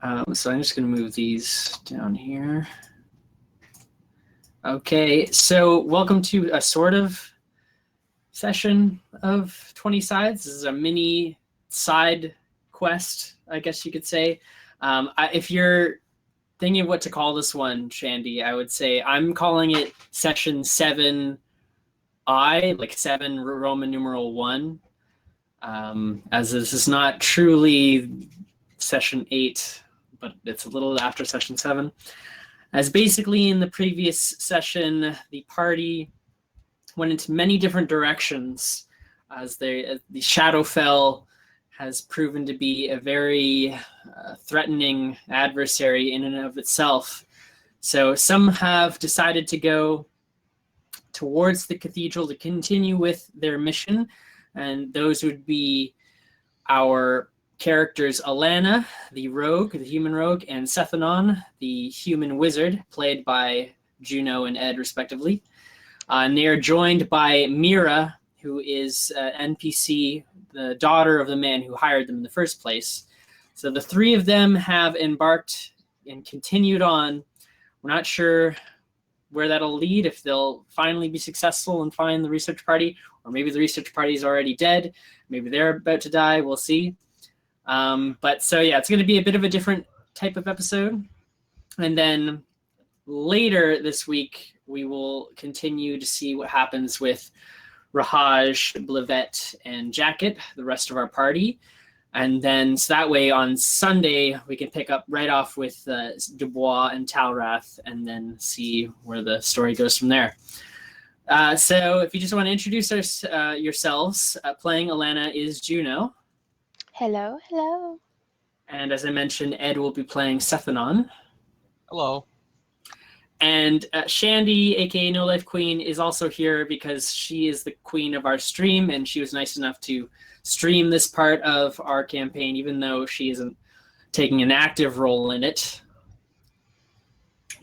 So I'm just going to move these down here. Okay, so welcome to a sort of session of 20 Sides. This is a mini side quest, I guess you could say. If you're thinking of what to call this one, Shandy, I would say I'm calling it Session 7I, like 7 Roman numeral 1, as this is not truly Session 8, but it's a little after Session 7. As basically in the previous session, the party went into many different directions as the Shadowfell has proven to be a very threatening adversary in and of itself. So some have decided to go towards the cathedral to continue with their mission, and those would be our characters Alana, the rogue, the human rogue, and Sethanon, the human wizard, played by Juno and Ed, respectively. And they are joined by Mira, who is an NPC, the daughter of the man who hired them in the first place. So the three of them have embarked and continued on. We're not sure where that'll lead, if they'll finally be successful and find the research party, or maybe the research party is already dead. Maybe they're about to die. We'll see. But so yeah, it's going to be a bit of a different type of episode. And then later this week, we will continue to see what happens with Rahaj, Blivette, and Jacket, the rest of our party. And then so that way on Sunday, we can pick up right off with Dubois and Talrath and then see where the story goes from there. So if you just want to introduce yourselves, playing Alana is Juno. Hello, hello. And as I mentioned, Ed will be playing Sethanon. Hello. And Shandy, aka No Life Queen, is also here because she is the queen of our stream, and she was nice enough to stream this part of our campaign, even though she isn't taking an active role in it.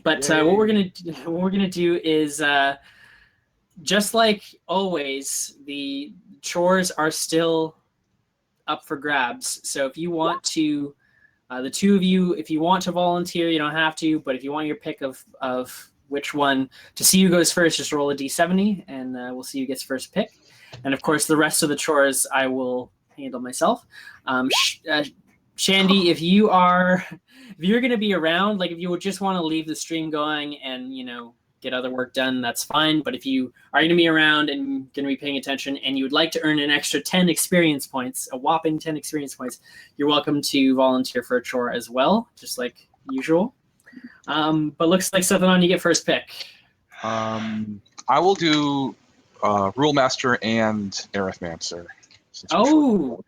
But what we're gonna do is just like always, the chores are still up for grabs. So if you want to, the two of you, if you want to volunteer, you don't have to, but if you want your pick of which one to see who goes first, just roll a d70 and we'll see who gets first pick. And of course, the rest of the chores I will handle myself. Shandy, if you're going to be around, like if you would just want to leave the stream going and, get other work done, that's fine. But if you are going to be around and going to be paying attention and you would like to earn an extra 10 experience points, a whopping 10 experience points, you're welcome to volunteer for a chore as well, just like usual. But looks like Sethanon, you get first pick. I will do Rule Master and Arithmancer. Oh,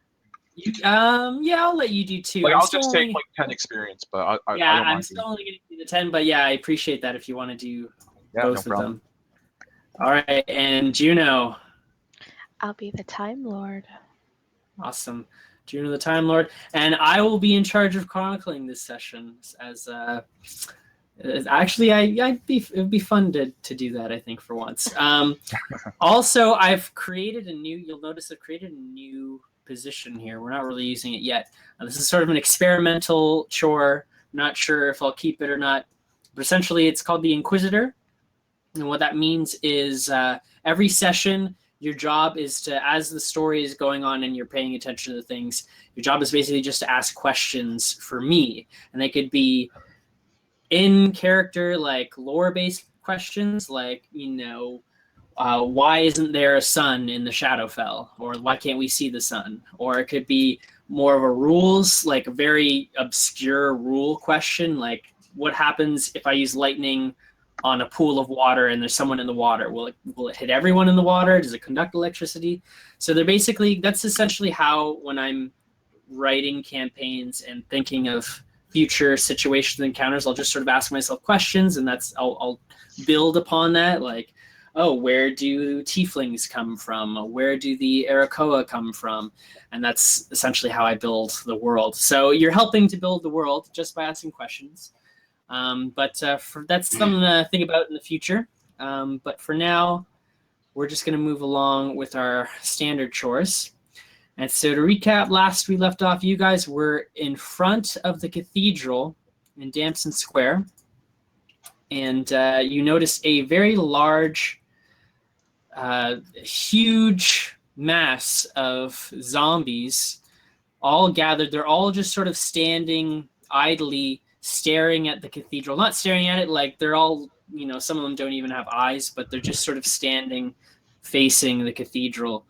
I'll let you do two. I'll just take 10 experience, but I'm still only going to do the 10, but yeah, I appreciate that if you want to do both of them. All right, and Juno. I'll be the Time Lord. Awesome. Juno the Time Lord. And I will be in charge of chronicling this session as actually it would be fun to do that, I think, for once. Also, I've created you'll notice I've created a new position here. We're not really using it yet. This is sort of an experimental chore. I'm not sure if I'll keep it or not. But essentially, it's called the Inquisitor. And what that means is every session, your job is to, as the story is going on and you're paying attention to the things, your job is basically just to ask questions for me. And they could be in character, like lore-based questions, like, why isn't there a sun in the Shadowfell? Or why can't we see the sun? Or it could be more of a rules, like a very obscure rule question, like what happens if I use lightning on a pool of water and there's someone in the water? Will it hit everyone in the water? Does it conduct electricity? So that's essentially how, when I'm writing campaigns and thinking of future situations and encounters, I'll just sort of ask myself questions, and I'll build upon that, like, oh, where do tieflings come from? Where do the Arakoa come from? And that's essentially how I build the world. So you're helping to build the world just by asking questions. But that's something to think about in the future. But for now, we're just going to move along with our standard chores. And so to recap, last we left off, you guys were in front of the cathedral in Damson Square. And you notice a very large, huge mass of zombies all gathered. They're all just sort of standing idly, staring at the cathedral. Not staring at it, like they're all, some of them don't even have eyes, but they're just sort of standing facing the cathedral.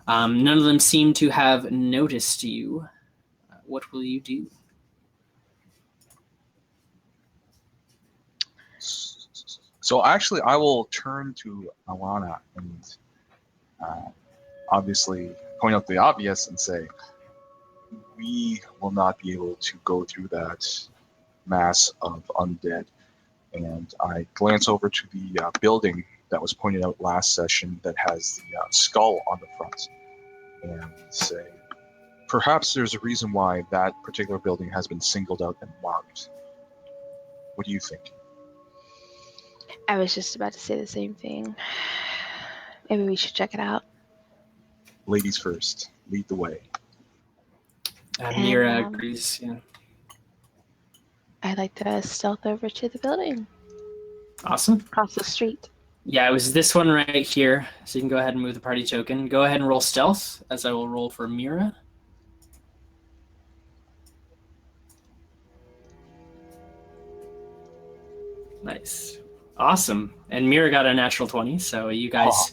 None of them seem to have noticed you. What will you do? So actually, I will turn to Alana and obviously point out the obvious and say, we will not be able to go through that mass of undead. And I glance over to the building that was pointed out last session that has the skull on the front and say, perhaps there's a reason why that particular building has been singled out and marked. What do you think? I was just about to say the same thing. Maybe we should check it out. Ladies first, lead the way. Mira agrees, yeah. I'd like to stealth over to the building. Awesome. Across the street. Yeah, it was this one right here. So you can go ahead and move the party token. Go ahead and roll stealth, as I will roll for Mira. Nice. Awesome. And Mira got a natural 20, so you guys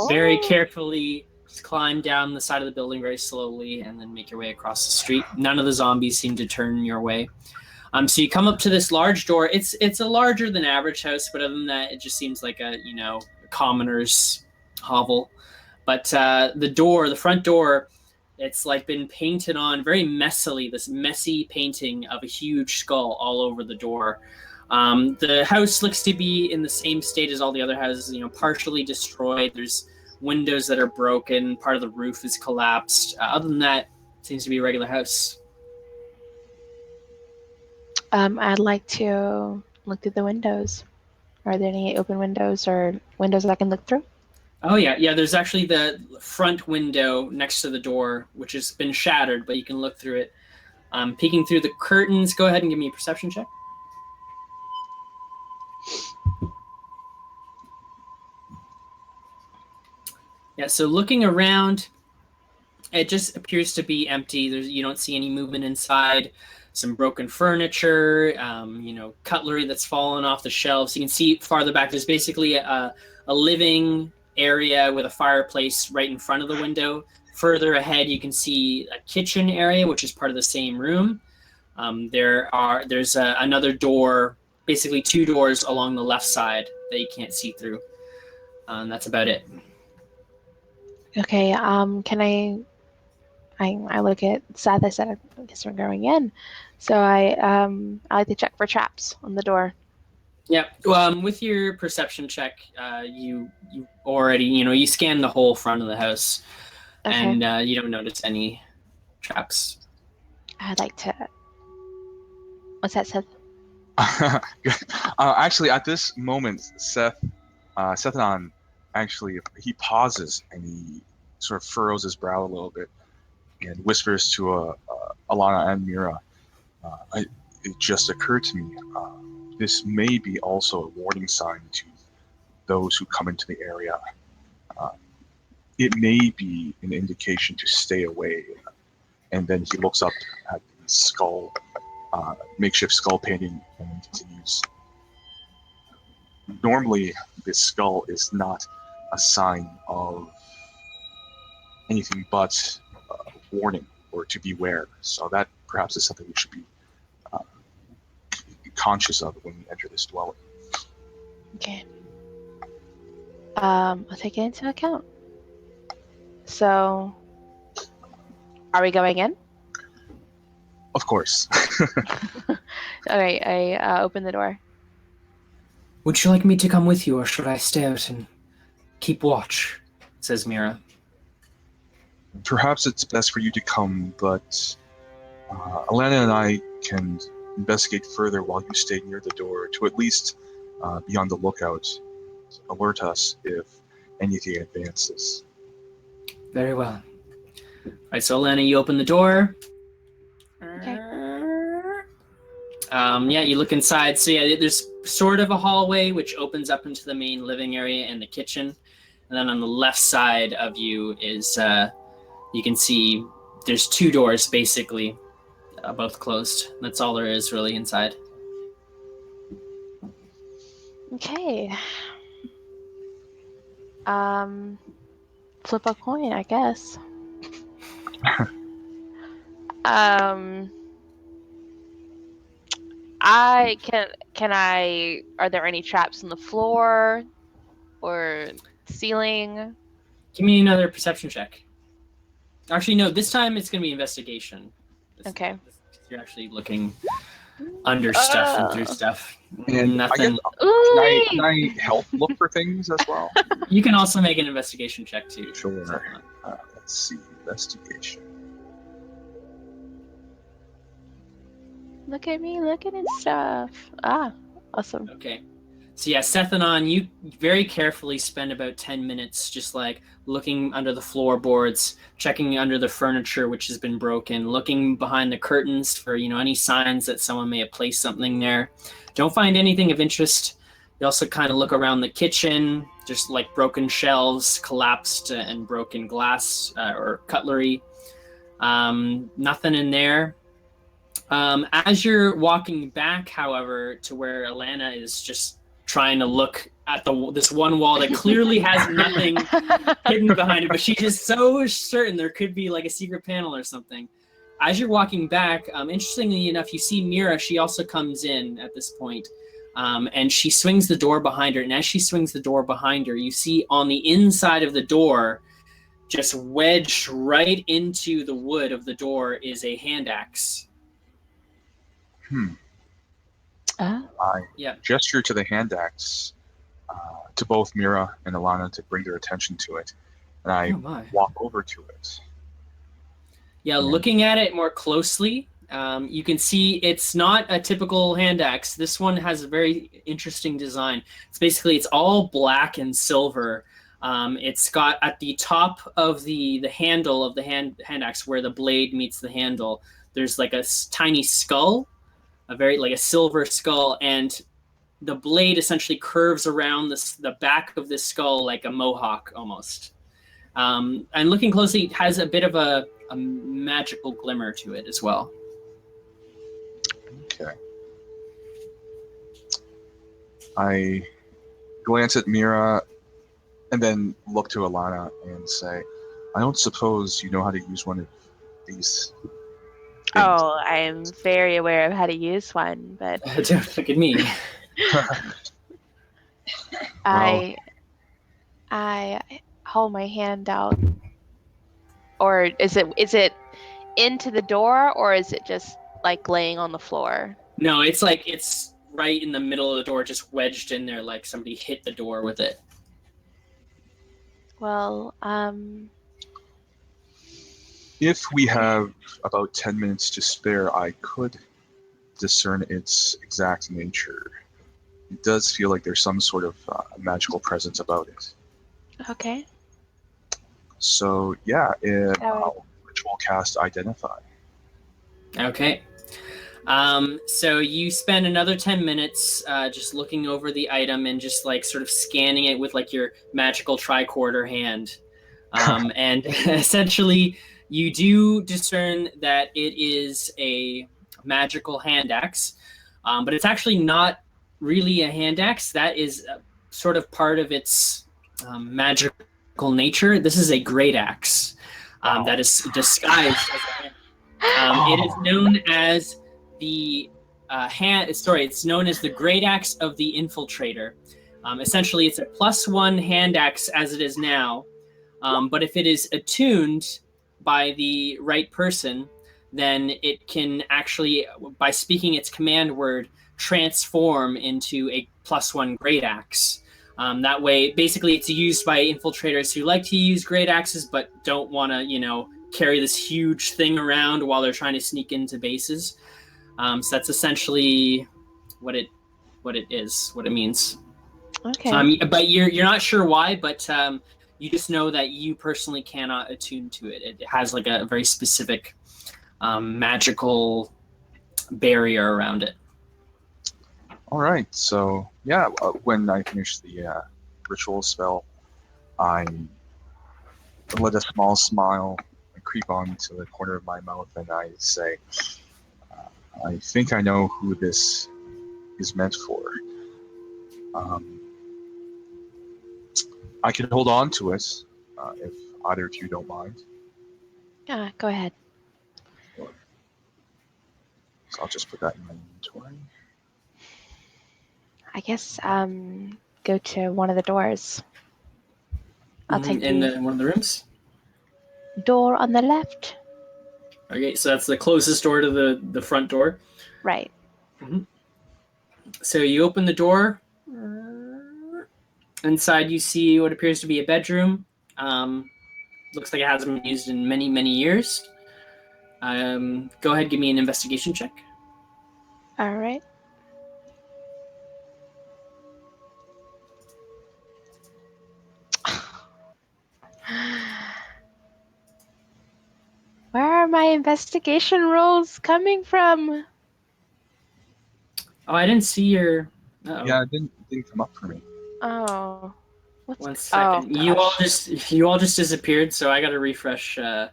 very carefully just climb down the side of the building very slowly and then make your way across the street. None of the zombies seem to turn your way. So you come up to this large door. It's a larger than average house, but other than that, it just seems like a commoner's hovel. But the front door, it's like been painted on very messily. This messy painting of a huge skull all over the door. The house looks to be in the same state as all the other houses. Partially destroyed. There's windows that are broken. Part of the roof is collapsed. Other than that, it seems to be a regular house. I'd like to look through the windows. Are there any open windows or windows that I can look through? Oh, yeah. There's actually the front window next to the door, which has been shattered, but you can look through it. Peeking through the curtains, go ahead and give me a perception check. Yeah, so looking around, it just appears to be empty. You don't see any movement inside. Some broken furniture, cutlery that's fallen off the shelves. You can see farther back, there's basically a living area with a fireplace right in front of the window. Further ahead, you can see a kitchen area, which is part of the same room. There's another door, basically two doors along the left side that you can't see through. That's about it. Okay, can I look at Seth. I said, I guess we're going in. So I like to check for traps on the door. Yeah. With your perception check, you already, you scan the whole front of the house, Okay. and you don't notice any traps. I'd like to. What's that, Seth? Actually, at this moment, Seth and actually, he pauses and he sort of furrows his brow a little bit and whispers to Alana and Mira, it just occurred to me, this may be also a warning sign to those who come into the area. It may be an indication to stay away. And then he looks up at the skull, makeshift skull painting, and continues. Normally, this skull is not a sign of anything but warning or to beware. So that perhaps is something we should be conscious of when we enter this dwelling. Okay. I'll take it into account. So, are we going in? Of course. Okay, I open the door. Would you like me to come with you, or should I stay out and keep watch? Says Mira. Perhaps it's best for you to come, but Alana and I can investigate further while you stay near the door to at least be on the lookout, alert us if anything advances. Very well. All right, so Elena, you open the door. Okay. Yeah, you look inside. So yeah, there's sort of a hallway which opens up into the main living area and the kitchen. And then on the left side of you is, you can see there's 2 doors basically, both closed. That's all there is really inside. Okay. Flip a coin, I guess. Are there any traps on the floor or ceiling? Give me another perception check. Actually, no, this time it's going to be investigation. Okay. You're actually looking under stuff and through stuff. And Nothing. Can I help look for things as well? You can also make an investigation check too. Sure. Let's see. Investigation. Look at me looking at stuff. Ah, awesome. Okay. So yeah, Seth and On, you very carefully spend about 10 minutes just like looking under the floorboards, checking under the furniture which has been broken, looking behind the curtains for, any signs that someone may have placed something there. Don't find anything of interest. You also kind of look around the kitchen, just like broken shelves, collapsed and broken glass or cutlery. Nothing in there. As you're walking back, however, to where Alana is just trying to look at this one wall that clearly has nothing hidden behind it, but she's just so certain there could be like a secret panel or something. As you're walking back, interestingly enough, you see Mira. She also comes in at this point, and she swings the door behind her. And as she swings the door behind her, you see on the inside of the door, just wedged right into the wood of the door, is a hand axe. I gesture to the hand axe to both Mira and Alana to bring their attention to it, and I walk over to it. Yeah, looking at it more closely, you can see it's not a typical hand axe. This one has a very interesting design. It's all black and silver. It's got at the top of the handle of the hand axe where the blade meets the handle, there's like a tiny skull, a silver skull, and the blade essentially curves around the back of this skull like a mohawk almost. And looking closely, it has a bit of a magical glimmer to it as well. Okay. I glance at Mira and then look to Alana and say, I don't suppose you know how to use one of these things. Oh, I'm very aware of how to use one, but don't look at me. I hold my hand out. Or is it into the door, or is it just like laying on the floor? No, it's right in the middle of the door, just wedged in there, like somebody hit the door with it. Well, if we have about 10 minutes to spare, I could discern its exact nature. It does feel like there's some sort of magical presence about it. Okay. So, I'll ritual cast Identify. Okay. So you spend another 10 minutes just looking over the item and just like sort of scanning it with like your magical tricorder hand. And essentially you do discern that it is a magical hand axe, but it's actually not really a hand axe. That is sort of part of its magical nature. This is a great axe that is disguised as a hand. It is known as the it's known as the Great Axe of the Infiltrator. Essentially, it's a +1 hand axe as it is now, but if it is attuned by the right person, then it can actually, by speaking its command word, transform into a +1 Great Axe. That way, basically, it's used by infiltrators who like to use great axes but don't want to, carry this huge thing around while they're trying to sneak into bases. So that's essentially what it means. Okay. But you're not sure why, but You just know that you personally cannot attune to it. It has like a very specific magical barrier around it. All right. So yeah, when I finish the ritual spell, I let a small smile creep onto the corner of my mouth, and I say, "I think I know who this is meant for. Um, I can hold on to it if either of you don't mind. Yeah, go ahead. So I'll just put that in my inventory. I guess go to one of the doors. I'll take in the one of the rooms. door on the left. Okay, so that's the closest door to the front door. Right. So you open the door. Inside, you see what appears to be a bedroom. Looks like it hasn't been used in many, many years. Go ahead, give me an investigation check. All right. Where are my investigation rolls coming from? Oh, I didn't see your. Uh-oh. Yeah, it didn't come up for me. Oh. What's 1 second. Oh, you all gosh. just disappeared, so I got to refresh. Oh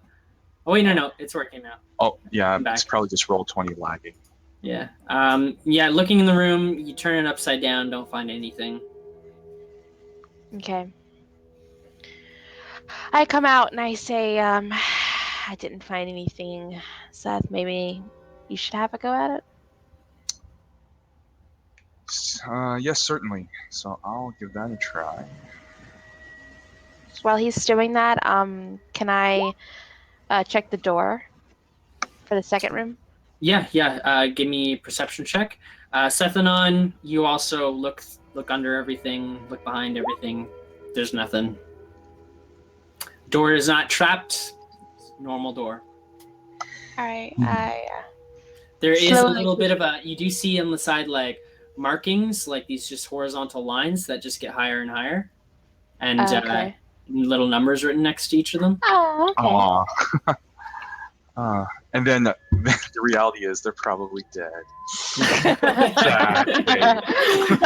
wait, no, it's working now. Oh yeah, I'm back. it's probably just roll 20 lagging. Yeah. Yeah. Looking in the room, you turn it upside down. Don't find anything. Okay. I come out and I say, I didn't find anything. Seth, maybe you should have a go at it. Yes, certainly. So I'll give that a try. While he's doing that, can I check the door for the second room? Yeah. Give me a perception check. Sethanon, you also look under everything, look behind everything. There's nothing. Door is not trapped. Normal door. All right. There is a Slowly little bit of you do see on the side like markings, like these just horizontal lines that just get higher and higher, and Okay. little numbers written next to each of them. Oh, okay. And then the reality is they're probably dead. You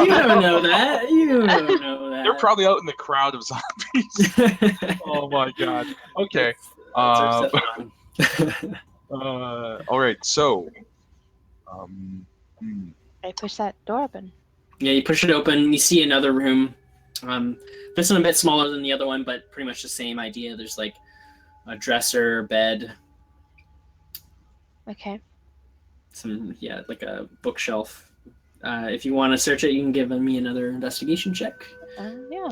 don't know that. You don't know that. They're probably out in the crowd of zombies. Oh my god. Okay. That's our Sethanon. All right. So, I push that door open. Yeah, you push it open. You see another room. This one a bit smaller than the other one, but pretty much the same idea. There's like a dresser, bed, Okay. like a bookshelf. If you want to search it, you can give me another investigation check. Yeah.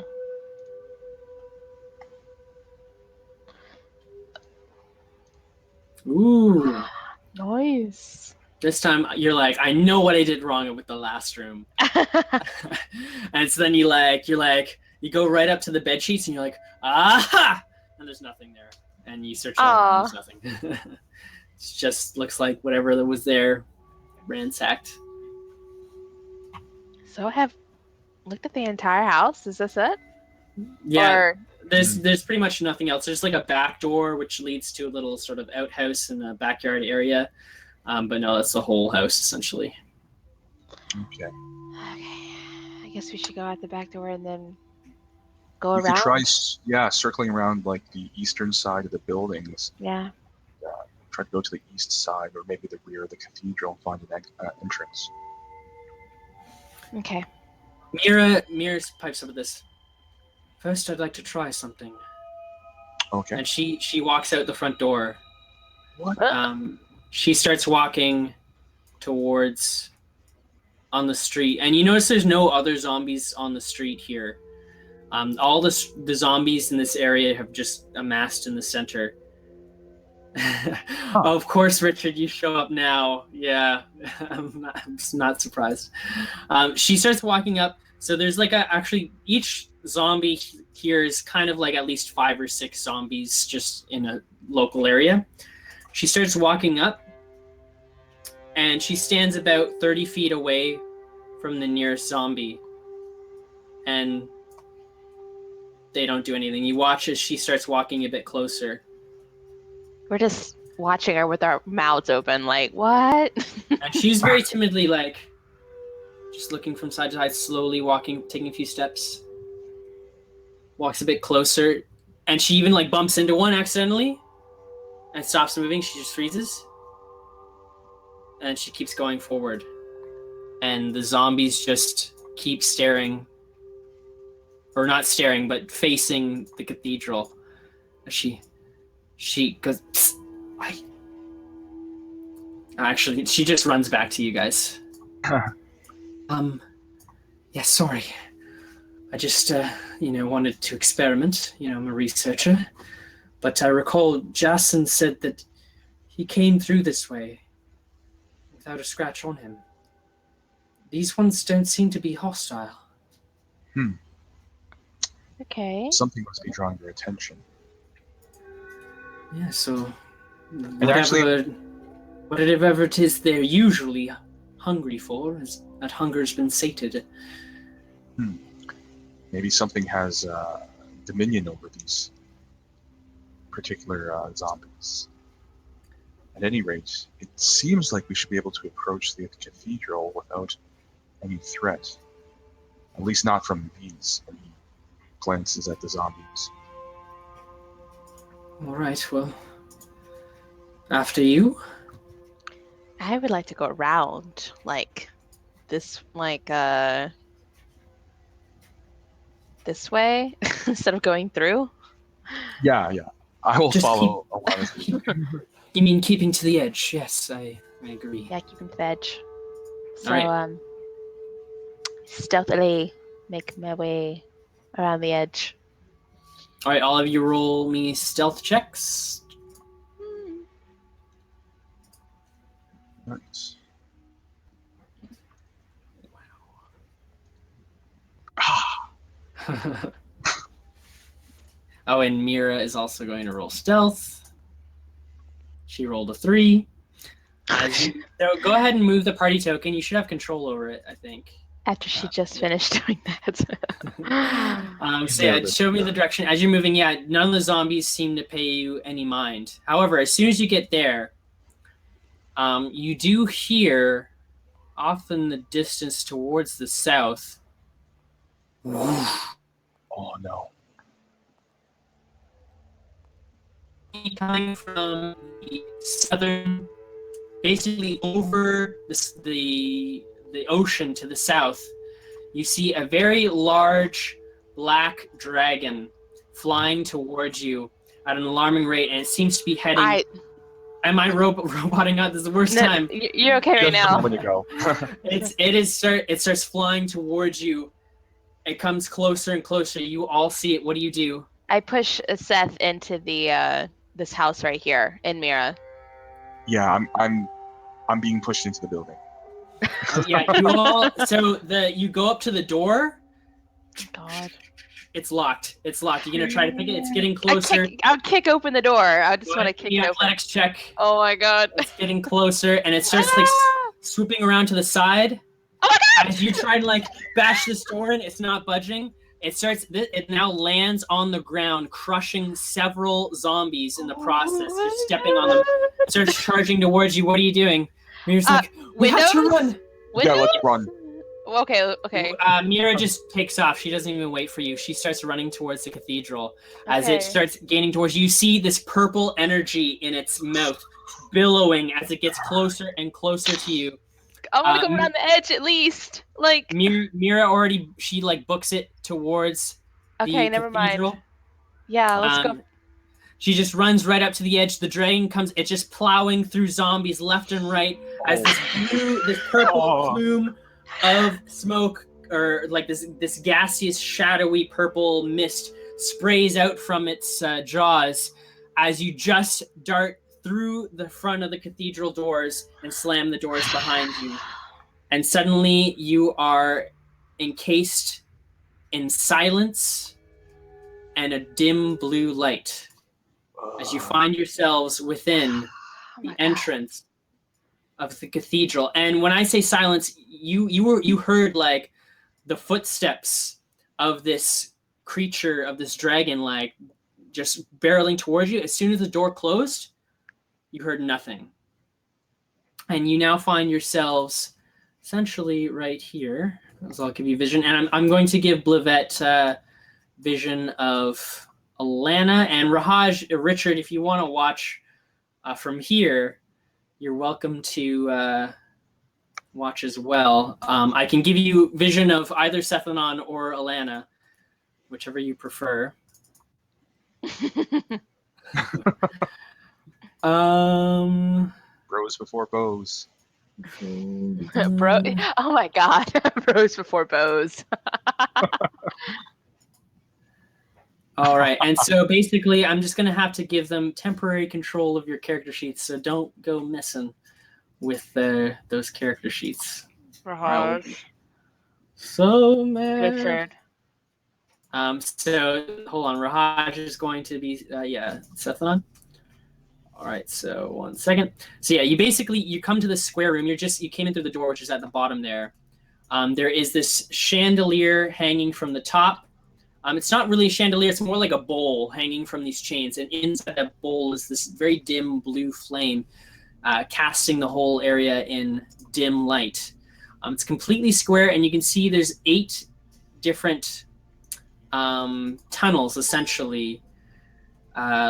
Ooh. Nice. This time you're like, I know what I did wrong with the last room. And so then you go right up to the bed sheets and you're like, aha! And there's nothing there. And you search it out and there's nothing. It just looks like whatever that was there ransacked. So I have looked at the entire house. Is this it? Yeah. Or... There's pretty much nothing else. There's like a back door which leads to a little sort of outhouse in a backyard area. But no, that's the whole house essentially. Okay. Okay. I guess we should go out the back door and then go You around. could try, circling around like the eastern side of the buildings. Yeah. Try to go to the east side or maybe the rear of the cathedral and find an entrance. Okay. Mira pipes up with this. First, I'd like to try something. Okay. And she walks out the front door. What? She starts walking towards on the street, and you notice there's no other zombies on the street here. All the zombies in this area have just amassed in the center. Huh. Of course, Richard, you show up now. Yeah, I'm not surprised. She starts walking up. So there's like actually each zombie here is kind of like at least 5 or 6 zombies just in a local area. She starts walking up, and she stands about 30 feet away from the nearest zombie. And they don't do anything. You watch as she starts walking a bit closer. We're just watching her with our mouths open, like, what? And she's very timidly, like, just looking from side to side, slowly walking, taking a few steps. Walks a bit closer. And she even, like, bumps into one accidentally and stops moving. She just freezes. And she keeps going forward. And the zombies just keep staring. Or not staring, but facing the cathedral. She goes, "Psst, I..." Actually, she just runs back to you guys. Yeah, sorry. I just, wanted to experiment. I'm a researcher. But I recall Jason said that he came through this way without a scratch on him. These ones don't seem to be hostile. Okay. Something must be drawing your attention. Yeah, so actually- whatever it is they're usually hungry for, that hunger's been sated. Maybe something has dominion over these particular zombies. At any rate, it seems like we should be able to approach the cathedral without any threat. At least not from these. And he glances at the zombies. All right, well, after you. I would like to go around, this way instead of going through. Yeah. I will Just follow Alana's lead. You mean keeping to the edge? Yes, I agree. Yeah, keep him to the edge. So, Alright. stealthily make my way around the edge. All right, all of you roll me stealth checks. Nice. Oh, and Mira is also going to roll stealth. She rolled a 3. So go ahead and move the party token. You should have control over it, I think. After she just finished doing that. So yeah, show me the direction. As you're moving, none of the zombies seem to pay you any mind. However, as soon as you get there, you do hear, off in the distance towards the south, Oh no. coming from the southern, basically over the ocean to the south, you see a very large black dragon flying towards you at an alarming rate, and it seems to be heading. Am I roboting out? This is the worst time. You're okay right now. I'm gonna go. It starts flying towards you. It comes closer and closer. You all see it. What do you do? I push Seth into the this house right here in Mira. Yeah, I'm being pushed into the building. Yeah, you all. So you go up to the door. God. It's locked. You're gonna try to pick it. It's getting closer. I'll kick open the door. I just want to kick it open. Athletics check. Oh my god. It's getting closer, and it starts like swooping around to the side. Oh my god! As you try to bash this door in, it's not budging. It now lands on the ground, crushing several zombies in the process. You're stepping on them. It starts charging towards you. What are you doing? You're just we have to run. Yeah, let's run. Okay. Mira just takes off. She doesn't even wait for you. She starts running towards the cathedral. As it starts gaining towards you, you see this purple energy in its mouth, billowing as it gets closer and closer to you. I want to go around the edge at least. Mira already, she books it towards the never cathedral. mind. Yeah, let's go. She just runs right up to the edge. The dragon comes. It's just plowing through zombies left and right as this purple plume of smoke, or this gaseous, shadowy purple mist sprays out from its jaws as you just dart through the front of the cathedral doors and slam the doors behind you. And suddenly you are encased in silence and a dim blue light as you find yourselves within the entrance of the cathedral. And when I say silence, you heard the footsteps of this creature of this dragon, like just barreling towards you. As soon as the door closed, you heard nothing. And you now find yourselves essentially right here. So I'll give you vision. And I'm going to give Blivette vision of Alana and Richard, if you want to watch from here, you're welcome to watch as well. I can give you vision of either Sethanon or Alana, whichever you prefer. Bros before bows. Bro, oh my god, bros before bows. All right, and so basically, I'm just going to have to give them temporary control of your character sheets, so don't go missing with those character sheets. Rahaj. So mad. Richard. So hold on, Rahaj is going to be Sethanon. All right, so 1 second. So yeah, you come to this square room. You came in through the door, which is at the bottom there. There is this chandelier hanging from the top. It's not really a chandelier; it's more like a bowl hanging from these chains. And inside that bowl is this very dim blue flame, casting the whole area in dim light. It's completely square, and you can see there's 8 different tunnels, essentially,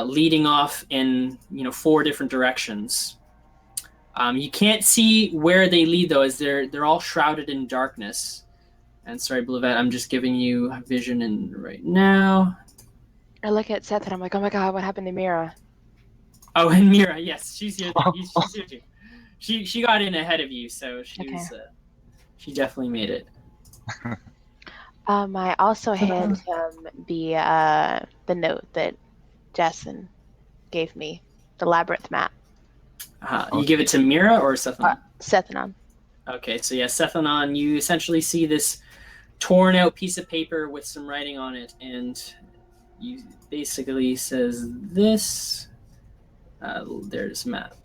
leading off in 4 different directions. You can't see where they lead, though, as they're all shrouded in darkness. And sorry, Blivette, I'm just giving you vision in right now. I look at Seth and I'm like, oh my god, what happened to Mira? Oh, and Mira, yes, she's here. She's here too. She got in ahead of you, so she definitely made it. I also hand him the note that Jason gave me, the labyrinth map. You give it to Mira or Sethanon? Sethanon. Okay, so yeah, Sethanon, you essentially see this torn out piece of paper with some writing on it, and you basically says this. There's map.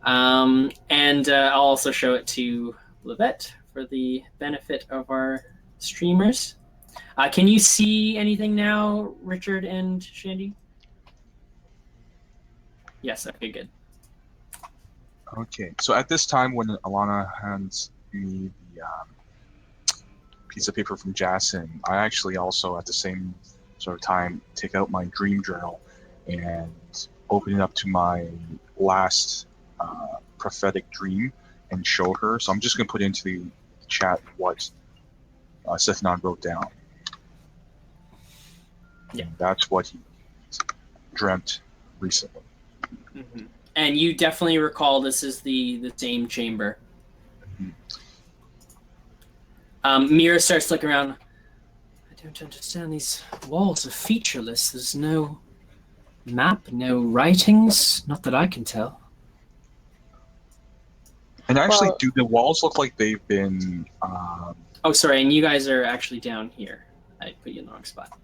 And I'll also show it to Blivette for the benefit of our streamers. Can you see anything now, Richard and Shandy? Yes, okay, good. Okay, so at this time when Alana hands me the piece of paper from Jason, I actually also at the same sort of time take out my dream journal and open it up to my last prophetic dream and show her. So I'm just going to put into the chat what Sethanon wrote down. Yeah. And that's what he dreamt recently. Mm-hmm. And you definitely recall this is the same chamber. Mira starts looking around. I don't understand. These walls are featureless. There's no map, no writings. Not that I can tell. And actually, do the walls look like they've been... Oh, sorry. And you guys are actually down here. I put you in the wrong spot.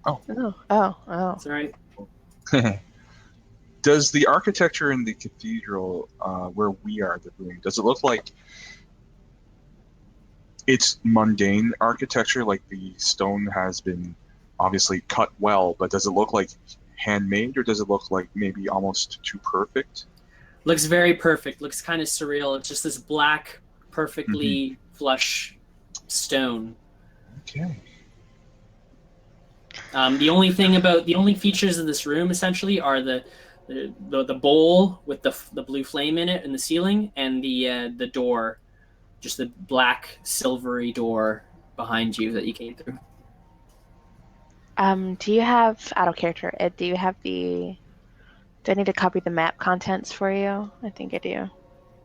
Oh. It's all right. Does the architecture in the cathedral, where we are, the room, does it look like it's mundane architecture, like the stone has been obviously cut well, but does it look like handmade, or does it look like maybe almost too perfect? Looks very perfect. Looks kind of surreal. It's just this black, perfectly flush stone. Okay. The only features of this room essentially are the bowl with the blue flame in it in the ceiling, and the door, just the black silvery door behind you that you came through. Do you have, out of character, Ed, do I need to copy the map contents for you? I think I do.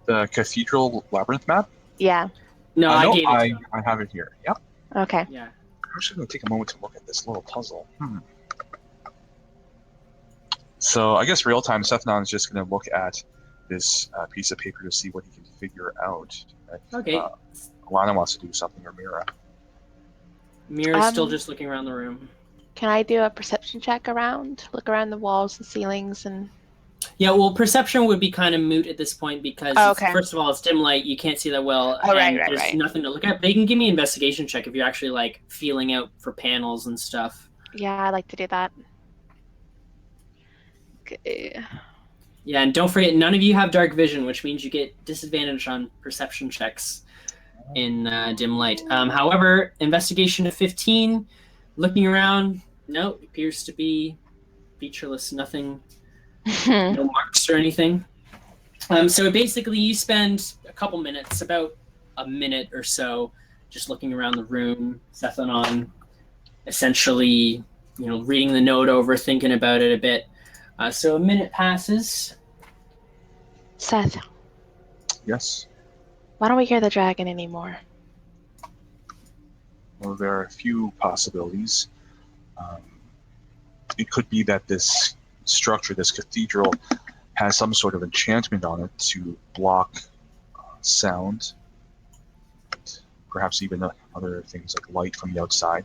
The cathedral labyrinth map? Yeah. No, I gave it to him. I have it here. Yep. Okay. Yeah. I'm actually going to take a moment to look at this little puzzle. So I guess real time, Sethanon is just going to look at this piece of paper to see what he can figure out. Okay. Alana wants to do something, or Mira. Mira's still just looking around the room. Can I do a perception check around? Look around the walls and ceilings and... Yeah, well, perception would be kind of moot at this point because, Oh, okay. first of all, it's dim light. You can't see that well, Oh, and right, there's right. nothing to look at. But you can give me an investigation check if you're actually like feeling out for panels and stuff. Yeah, I like to do that. Okay. Yeah, and don't forget, none of you have dark vision, which means you get disadvantage on perception checks in dim light. However, investigation of 15, looking around, no, it appears to be featureless. Nothing, no marks or anything. So basically, you spend a couple minutes, about a minute or so, just looking around the room, Sethanon, essentially, reading the note over, thinking about it a bit. So a minute passes. Seth, Yes. why don't we hear the dragon anymore? Well, there are a few possibilities. It could be that this structure, this cathedral, has some sort of enchantment on it to block sound, perhaps even other things like light from the outside.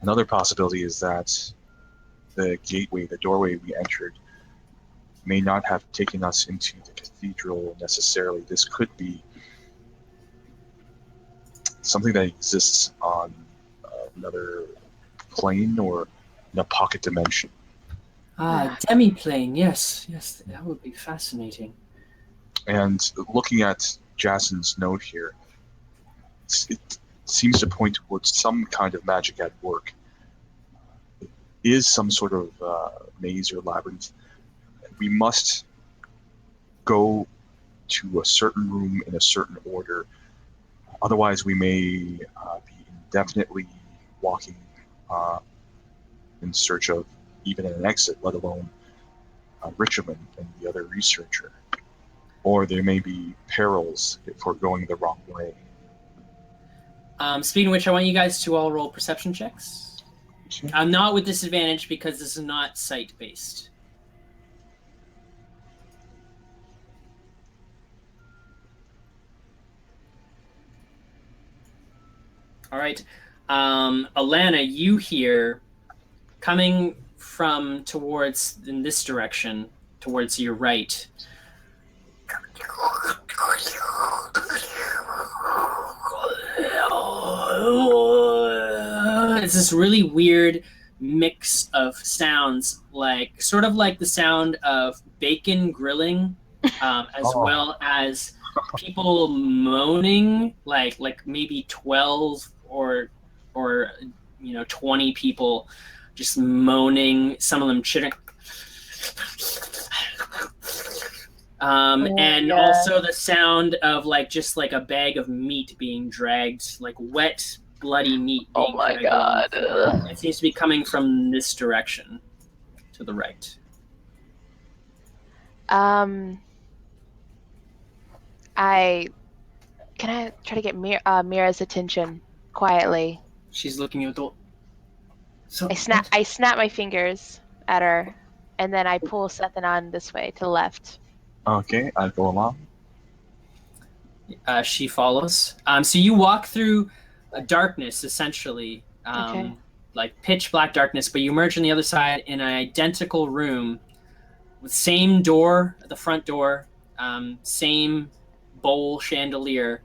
Another possibility is that the gateway, the doorway we entered, may not have taken us into the cathedral necessarily. This could be something that exists on another plane or in a pocket dimension. Demiplane, yes, that would be fascinating. And looking at Jason's note here, it seems to point towards some kind of magic at work. It is some sort of maze or labyrinth. We must go to a certain room in a certain order. Otherwise, we may be indefinitely walking in search of even an exit, let alone Richmond and the other researcher. Or there may be perils if we're going the wrong way. Speaking of which, I want you guys to all roll perception checks. Okay. Not with disadvantage because this is not sight-based. All right. Alana, you hear coming from towards in this direction, towards your right. It's this really weird mix of sounds, like sort of like the sound of bacon grilling, as well as people moaning, like maybe 12 or 20 people just moaning, some of them chittering. And also the sound of just like a bag of meat being dragged, like wet, bloody meat being dragged along the floor. It seems to be coming from this direction to the right. Can I try to get Mira's attention quietly? She's looking at the. So I snap my fingers at her, and then I pull Sethanon this way to the left. Okay, I'll go along. She follows. So you walk through darkness, essentially, Okay. like pitch black darkness, but you emerge on the other side in an identical room with same door, the front door, same bowl chandelier,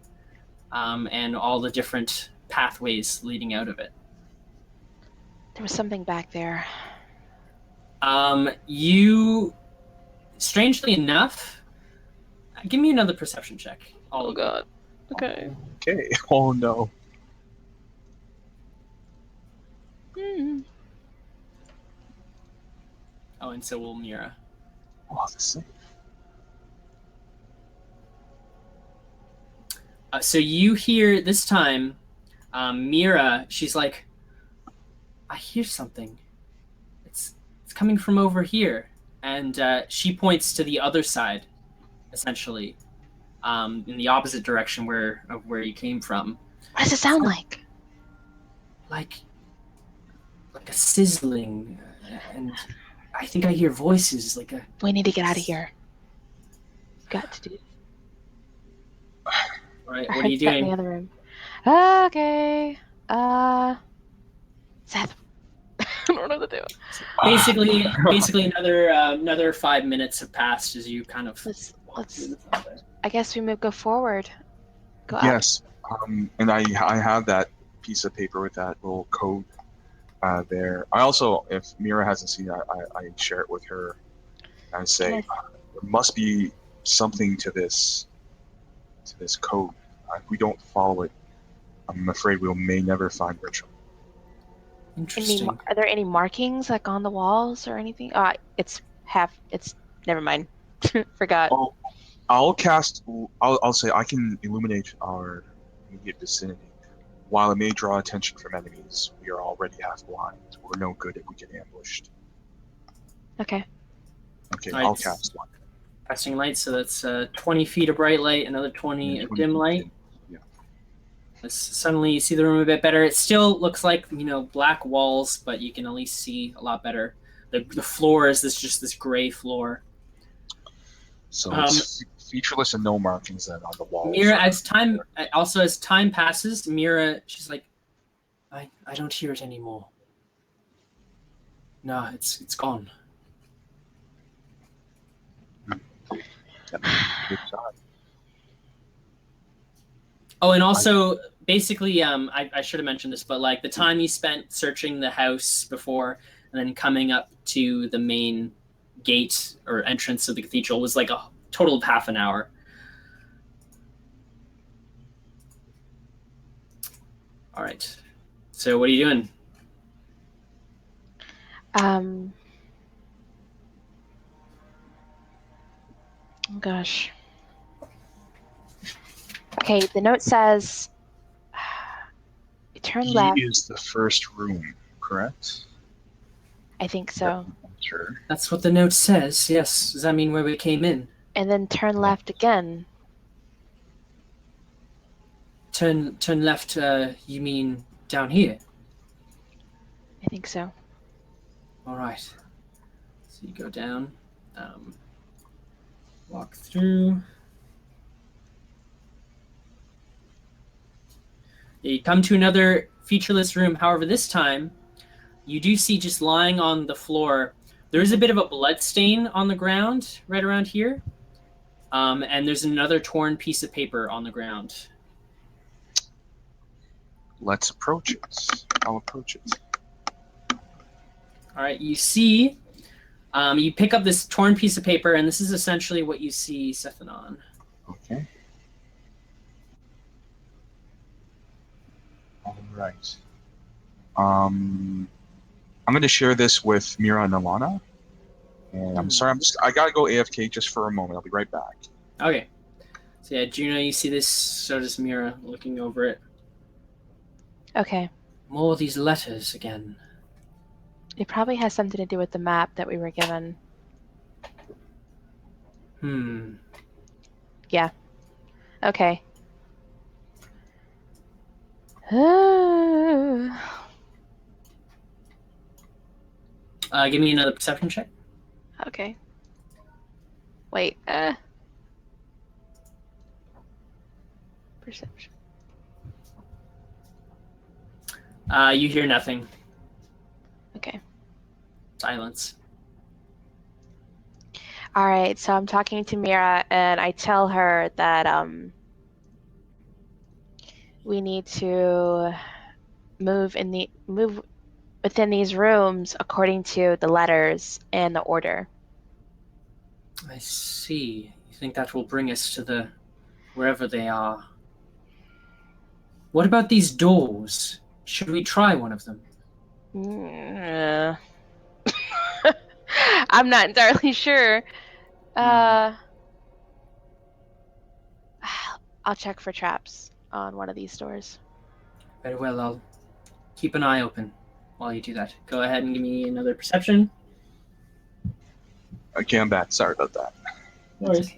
and all the different pathways leading out of it. There was something back there. You, strangely enough, give me another perception check. Oh God. Okay. Okay. Oh no. Oh, and so will Mira. Oh, the same. So you hear this time, Mira. She's like, "I hear something. It's coming from over here," and she points to the other side, essentially, in the opposite direction of where you came from. What does it sound like? Like a sizzling, and I think I hear voices. We need to get out of here. Got to do. All right, what are you doing? In the other room. Okay. Seth, don't know what to do. Basically, another 5 minutes have passed as you kind of. Let's. through the I guess we go forward. Go up. Yes. And I have that piece of paper with that little code there. I also, if Mira hasn't seen it, I share it with her. And I say there must be something to this code. If we don't follow it, I'm afraid we may never find ritual. Interesting. Are there any markings like on the walls or anything? It's never mind. Forgot. Oh, I'll say I can illuminate our immediate vicinity. While it may draw attention from enemies, we are already half blind. We're no good if we get ambushed. Okay. Okay, Right. I'll cast one. Casting light, so that's 20 feet of bright light, another 20 of dim light. Yeah. Suddenly you see the room a bit better. It still looks like, black walls, but you can at least see a lot better. The floor is just this gray floor. So it's featureless and no markings then on the walls. Mira, as time passes, Mira, she's like, I don't hear it anymore. No, it's gone. Good shot. Oh, and also, basically, I should have mentioned this, but like the time you spent searching the house before and then coming up to the main gate or entrance of the cathedral was like a total of half an hour. All right. So what are you doing? Oh gosh. Okay, the note says turn left. Is the first room, correct? I think so. Sure. That's what the note says. Yes. Does that mean where we came in? And then turn left again. Turn left. You mean down here? I think so. All right. So you go down, walk through. You come to another featureless room. However, this time you do see just lying on the floor. There is a bit of a blood stain on the ground right around here. And there's another torn piece of paper on the ground. Let's approach it. I'll approach it. All right, you see, you pick up this torn piece of paper, and this is essentially what you see, Sethanon. Okay. All right. I'm going to share this with Mira and Alana. And I'm sorry, I gotta go AFK just for a moment. I'll be right back. Okay. So yeah, Juno, you see this, so does Mira looking over it. Okay. More of these letters again. It probably has something to do with the map that we were given. Yeah. Okay. Give me another perception check. Okay. Wait. Perception. You hear nothing. Okay. Silence. All right. So I'm talking to Mira, and I tell her that we need to move within these rooms according to the letters and the order. I see. You think that will bring us to wherever they are? What about these doors? Should we try one of them? I'm not entirely sure. I'll check for traps on one of these doors. Very well, I'll keep an eye open while you do that. Go ahead and give me another perception. Okay, I'm back. Sorry about that. No worries.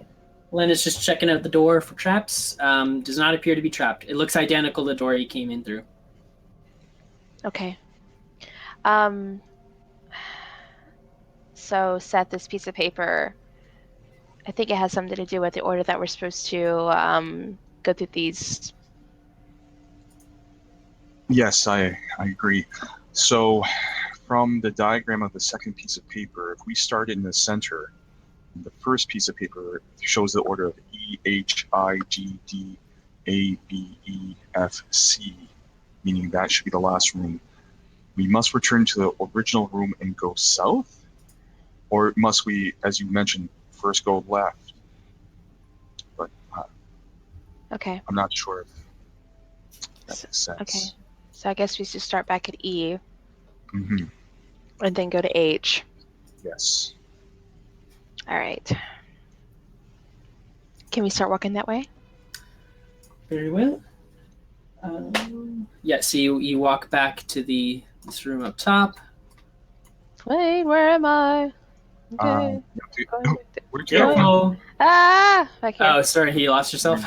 Len is just checking out the door for traps. Does not appear to be trapped. It looks identical to the door you came in through. Okay. So Seth, this piece of paper, I think it has something to do with the order that we're supposed to go through these. Yes, I agree. So from the diagram of the second piece of paper, if we start in the center, the first piece of paper shows the order of E, H, I, G, D, A, B, E, F, C, meaning that should be the last room. We must return to the original room and go south? Or must we, as you mentioned, first go left? But Okay. I'm not sure if that So, makes sense. okay. So I guess we should start back at E Mm-hmm. and then go to H. Yes. All right. Can we start walking that way? Very well. Yeah, so you walk back to this room up top. Wait, where am I? Okay. Where'd you go? Careful. Ah! Back here. Oh, sorry, you lost yourself.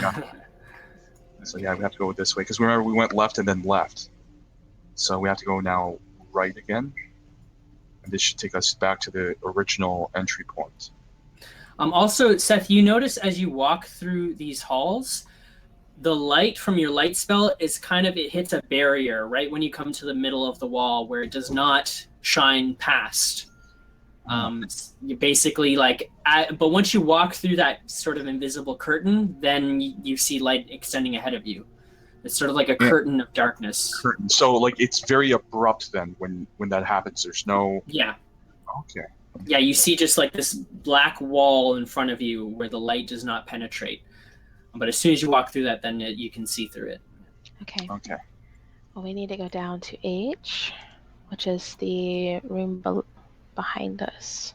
So yeah, we have to go this way because remember we went left and then left. So we have to go now right again. And this should take us back to the original entry point. Also, Seth, you notice as you walk through these halls, the light from your light spell is it hits a barrier right when you come to the middle of the wall where it does not shine past. You basically but once you walk through that sort of invisible curtain, then you see light extending ahead of you. It's sort of like a curtain of darkness. Curtain. So it's very abrupt then when that happens. There's no. Yeah. Okay. Yeah, you see just like this black wall in front of you where the light does not penetrate. But as soon as you walk through that, then you can see through it. Okay. Okay. Well, we need to go down to H, which is the room behind us.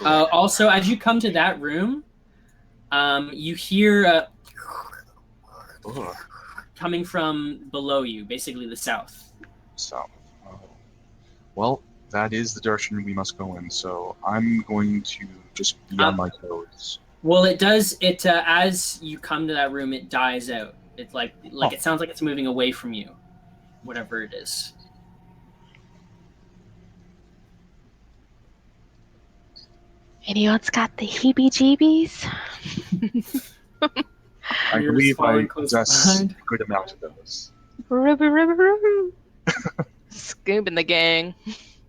Also, as you come to that room, you hear coming from below you, basically the south. So, well, that is the direction we must go in. So I'm going to just be on my toes. Well, it does. As you come to that room, it dies out. It's like it sounds like it's moving away from you, whatever it is. Anyone's got the heebie-jeebies? I believe I possess a good amount of those. Scoob the gang.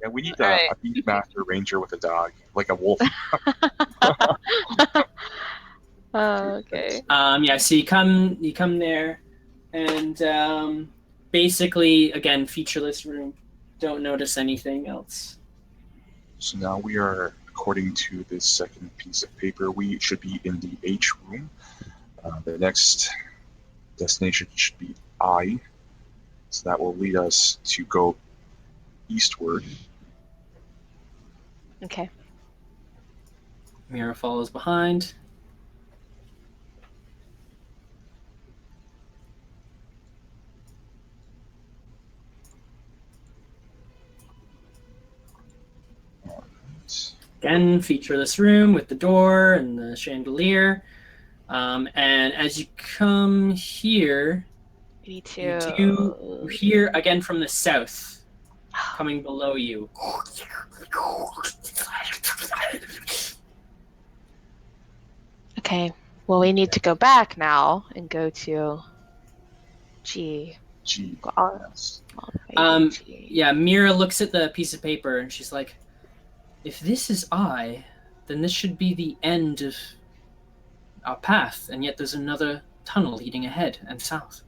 Yeah, we need a Beastmaster Ranger with a dog, like a wolf. Okay. Yeah. So you come there, and basically, again, featureless room. Don't notice anything else. So now we are, according to this second piece of paper, we should be in the H room. The next destination should be I. So that will lead us to go eastward. Okay. Mira follows behind. Again, featureless room with the door and the chandelier. And as you come here, We need you to do hear again from the south, coming below you. Okay. Well, we need to go back now and go to G. G. Go all Yes. the way to G. Yeah, Mira looks at the piece of paper and she's like, if this is I, then this should be the end of our path, and yet there's another tunnel leading ahead and south.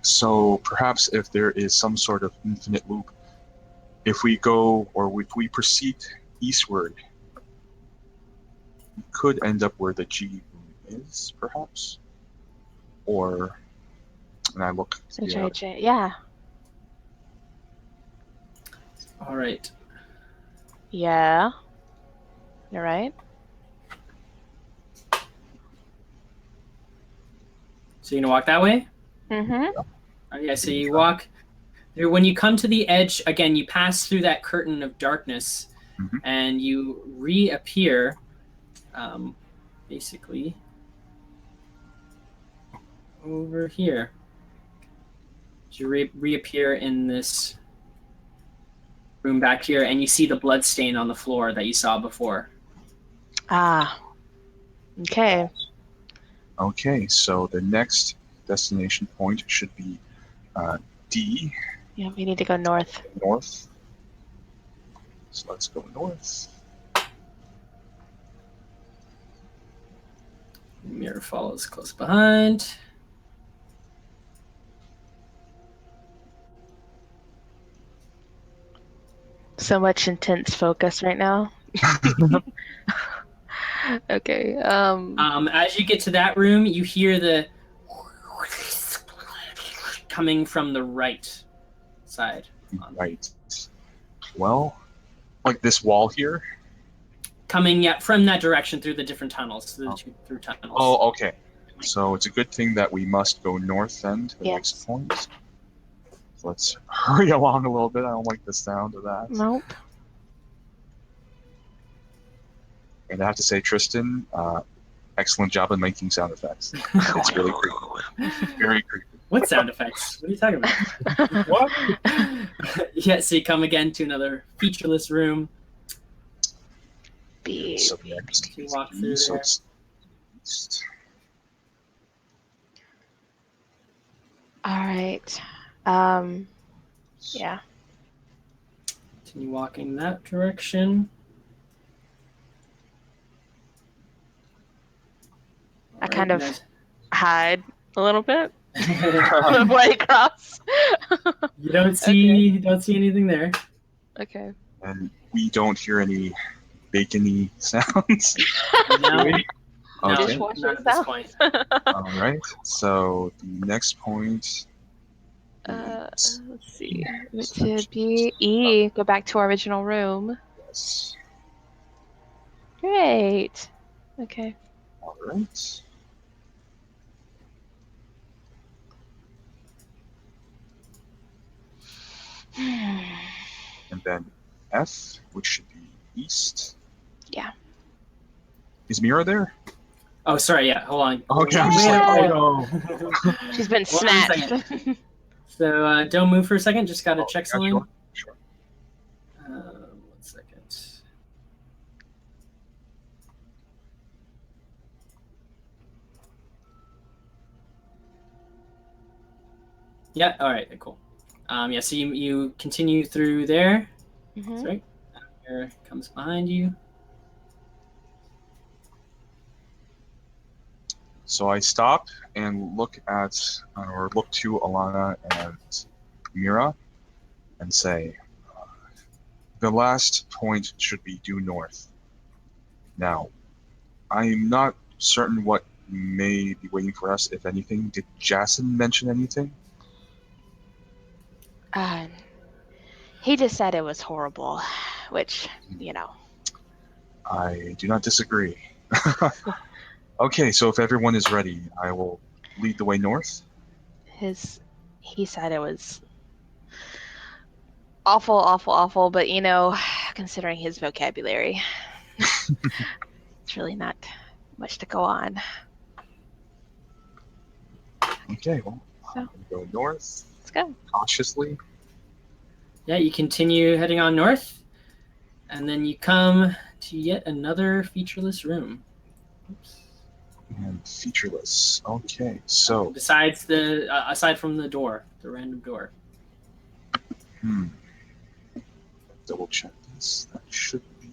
So perhaps if there is some sort of infinite loop, if we go or if we proceed eastward, we could end up where the G room is, perhaps. Or, and I look. Yeah. All right. Yeah. You're right. So you're gonna walk that way? Mm-hmm. Okay, so you walk there. When you come to the edge, again, you pass through that curtain of darkness, and you reappear, basically, over here. So you reappear in this room back here, and you see the blood stain on the floor that you saw before. Ah. Okay. Okay, so the destination point should be D, Yeah, we need to go north. north. So let's go north. Mirror follows close behind. So much intense focus right now. Okay. As you get to that room, you hear the coming from the right side. Right. Well, like this wall here. Coming from that direction through the different tunnels, through tunnels. Oh, okay. So it's a good thing that we must go north then to the Yes. next point. So let's hurry along a little bit. I don't like the sound of that. Nope. And I have to say, Tristan, excellent job in making sound effects. It's really creepy. Very creepy. What sound effects? What are you talking about? What? Yeah, so you come again to another featureless room. So next You is walk E, through so there. it's east. All right. Yeah. Continue walking that direction. I kind of Nice. hide a little bit. Way across. You don't see anything there. Okay. And we don't hear any bacony sounds. No, Do we? no, Okay. Dishwasher not at this sound. point. All right. So the next point is Let's see. It should be E. Go back to our original room. yes. Great. Okay. All right. And then F, which should be east. Yeah. Is Mira there? Oh, sorry. Yeah, hold on. Okay, I'm just Yeah. like, oh no. She's been Hold on a snatched. So don't move for a second. Just gotta Oh, check yeah, something. Sure. 1 second. Yeah. All right. Cool. Yeah. So you continue through there. That's Mhm. right. Here comes behind you. So I stop and look at, or look to Alana and Mira and say, the last point should be due north. Now, I'm not certain what may be waiting for us, if anything. Did Jason mention anything? He just said it was horrible, which, I do not disagree. Okay, so if everyone is ready, I will lead the way north. he said it was awful, awful, awful, but considering his vocabulary, it's really not much to go on. Okay, well, So. I'm going to go north Let's go. cautiously. Yeah. You continue heading on north, and then you come to yet another featureless room. Oops. And featureless. Okay, so Besides aside from the door, the random door. double check this. That should be.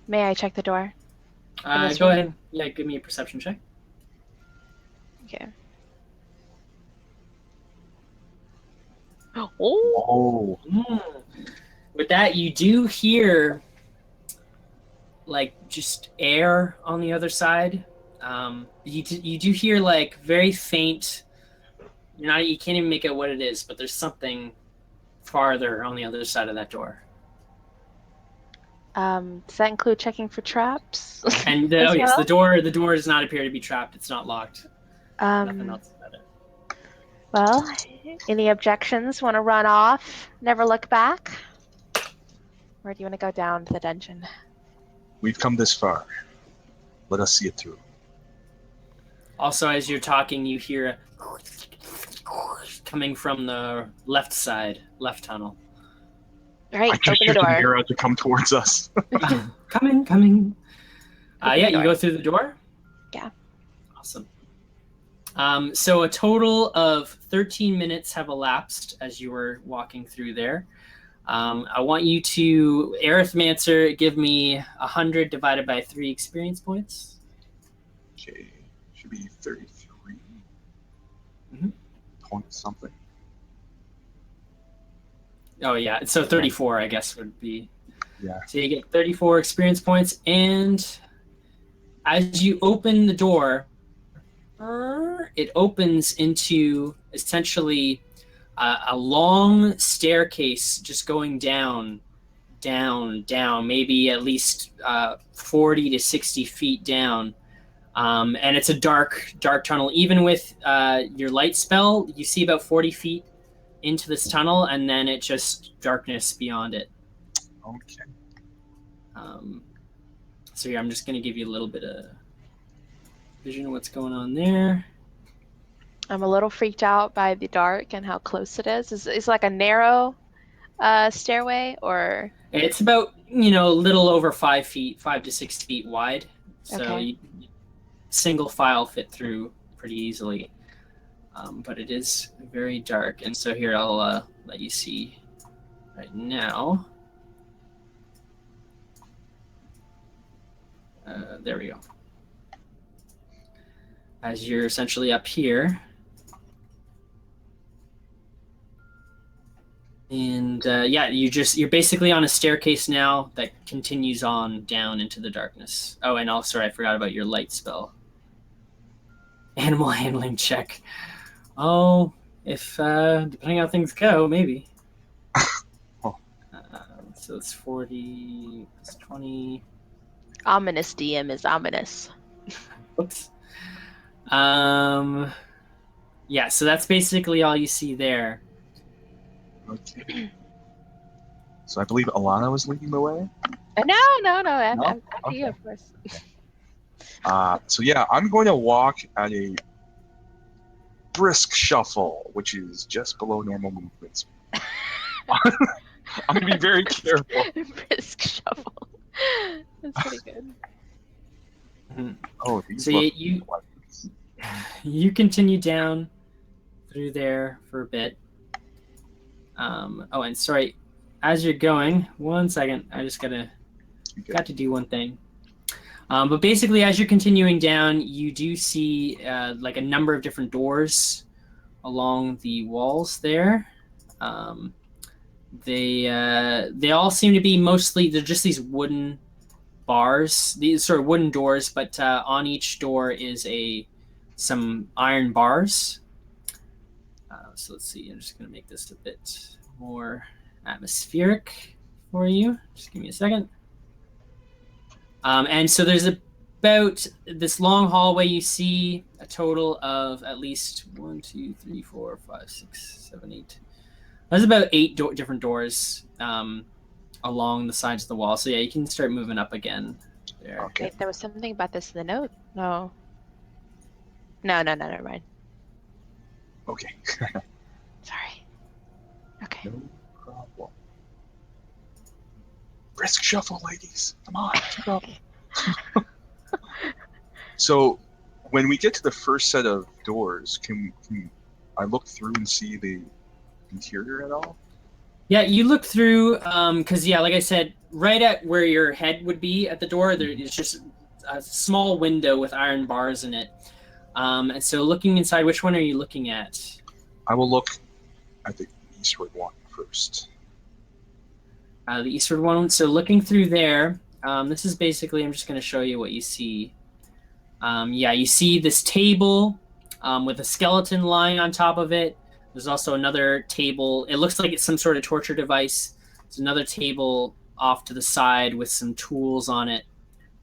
May I check the door? Go ahead. Yeah, give me a perception check. Okay. Oh. Oh, With that, you do hear like just air on the other side. You do hear like very faint. You can't even make out what it is, but there's something farther on the other side of that door. Does that include checking for traps? And As yes, well? the door does not appear to be trapped. It's not locked. Nothing else about it. Well, any objections? Want to run off? Never look back? Or do you want to go down to the dungeon? we've come this far. Let us see it through. Also, as you're talking, you hear a coming from the left side, left tunnel. All right, I just open the shoot the door. mirror to come towards us. Coming. Open Yeah, the you door. go through the door? Yeah. Awesome. So a total of 13 minutes have elapsed as you were walking through there. I want you to, Arithmancer, give me 100 divided by 3 experience points. Okay, should be 33 Mhm. point something. Oh, yeah. So 34, I guess, would be. Yeah. So you get 34 experience points. And as you open the door, it opens into essentially a long staircase just going down, maybe at least 40 to 60 feet down. And it's a dark tunnel. Even with your light spell, you see about 40 feet into this tunnel, and then it just darkness beyond it. Okay. So yeah, I'm just going to give you a little bit of vision of what's going on there. I'm a little freaked out by the dark and how close it is. Is it like a narrow stairway or? It's about, a little over 5 feet, 5 to 6 feet wide. So Okay. you single file fit through pretty easily. But it is very dark. And so here I'll let you see right now. There we go. As you're essentially up here. And yeah, you're basically on a staircase now that continues on down into the darkness. Oh, and also I forgot about your light spell. Animal handling check. Oh, if depending on how things go, maybe. Oh. So it's 40 plus 20. Ominous DM is ominous. Oops. Yeah, so that's basically all you see there. Okay. So I believe Alana was leading the way. No. No? After Okay. you, of course. So yeah, I'm going to walk at a brisk shuffle, which is just below normal movement speed. I'm going to be very careful. Brisk shuffle. That's pretty good. Oh, these So look you continue down through there for a bit. Oh, and sorry, as you're going, 1 second, I just got to do one thing. But basically, as you're continuing down, you do see like a number of different doors along the walls there. They all seem to be they're just these wooden bars, these sort of wooden doors, but on each door is some iron bars. So let's see, I'm just going to make this a bit more atmospheric for you. Just give me a second. And so there's about this long hallway. You see a total of at least 1, 2, 3, 4, 5, 6, 7, 8. There's about 8 different doors along the sides of the wall. So yeah, you can start moving up again. There. Okay. Wait, there was something about this in the note. No, never mind. Okay. Sorry. Okay. No problem. Brisk shuffle, ladies. Come on, keep up. So, when we get to the first set of doors, can I look through and see the interior at all? Yeah, you look through, because yeah, like I said, right at where your head would be at the door, there is just a small window with iron bars in it. And so looking inside, which one are you looking at? I will look at the eastward one first. The eastward one. So looking through there, this is basically, I'm just going to show you what you see. Yeah, you see this table with a skeleton lying on top of it. There's also another table. It looks like it's some sort of torture device. There's another table off to the side with some tools on it.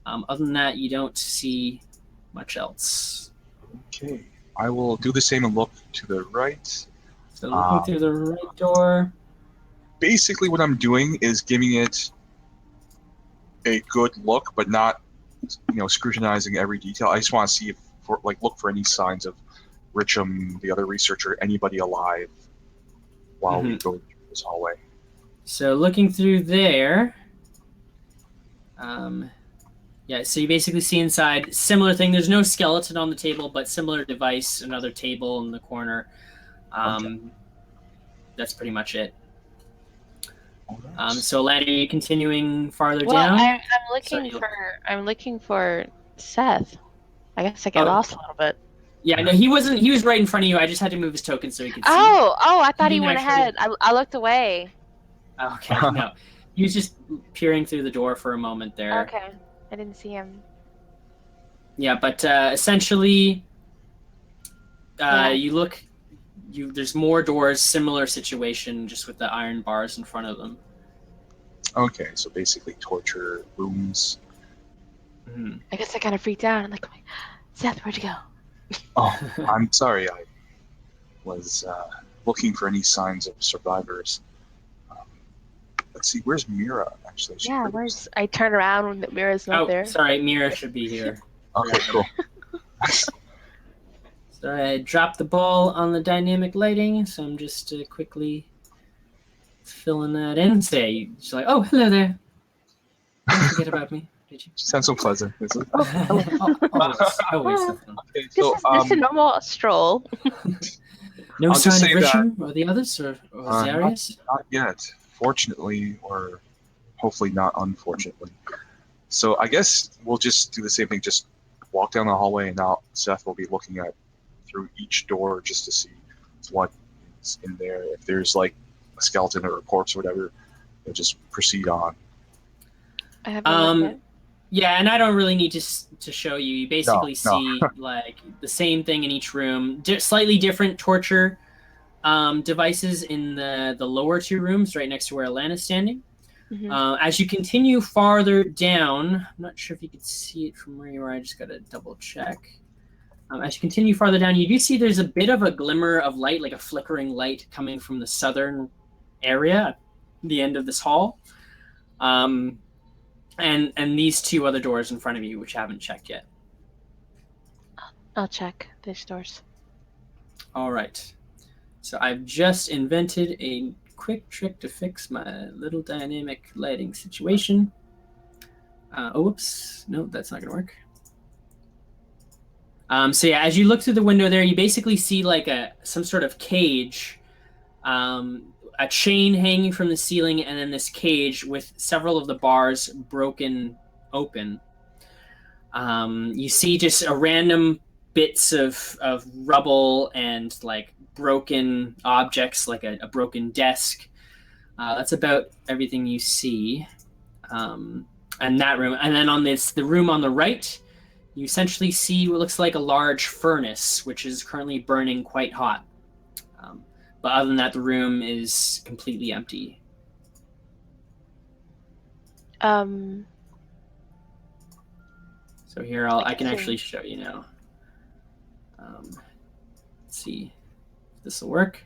Other than that, you don't see much else. Okay. I will do the same and look to the right. So looking through the right door. Basically, what I'm doing is giving it a good look, but not, scrutinizing every detail. I just want to see look for any signs of Richam, the other researcher, anybody alive while we go through this hallway. So looking through there, yeah, so you basically see inside, similar thing. There's no skeleton on the table, but similar device, another table in the corner. That's pretty much it. So Atlanta, are you continuing farther Well, down? I'm looking for Seth. I guess I get lost a little bit. Yeah, no, he wasn't. He was right in front of you. I just had to move his token so he could see. Oh, I thought he didn't went actually- ahead. I looked away. Okay, no. He was just peering through the door for a moment there. Okay, I didn't see him. Yeah, but essentially, Yeah. you look. There's more doors, similar situation, just with the iron bars in front of them. Okay, so basically torture rooms. Mm-hmm. I guess I kind of freaked out. I'm like, Seth, where'd you go? Oh, I'm sorry. I was looking for any signs of survivors. Let's see, where's Mira, actually? Yeah, I turn around when the Mira's not there. Sorry, Mira should be here. Okay, cool. Sorry, I dropped the ball on the dynamic lighting, so I'm just quickly filling that in. She's like, oh, hello there. Don't forget about me, did you? Sounds so pleasant. Always. Okay, This is a normal stroll. No I'll just sign say of Richard or the others or Zarius? Not yet, fortunately, or hopefully not unfortunately. So I guess we'll just do the same thing. Just walk down the hallway, and now Seth will be looking through each door just to see what is in there. If there's like a skeleton or a corpse or whatever, we'll just proceed on. I haven't Yeah, and I don't really need to show you. You basically see like the same thing in each room. Slightly different torture devices in the lower two rooms right next to where Alana's standing. Mm-hmm. As you continue farther down, I'm not sure if you could see it from where you are. I just got to double check. As you continue farther down, you do see there's a bit of a glimmer of light, like a flickering light coming from the southern area, the end of this hall. And these two other doors in front of you, which I haven't checked yet. I'll check these doors. All right. So I've just invented a quick trick to fix my little dynamic lighting situation. Whoops. No, that's not going to work. So yeah, as you look through the window there, you basically see like some sort of cage, a chain hanging from the ceiling, and then this cage with several of the bars broken open. You see just a random bits of rubble and like broken objects, like a broken desk. That's about everything you see. And that room, and then on the room on the right, you essentially see what looks like a large furnace, which is currently burning quite hot. But other than that, the room is completely empty. So here, I can actually show you now. Let's see if this will work.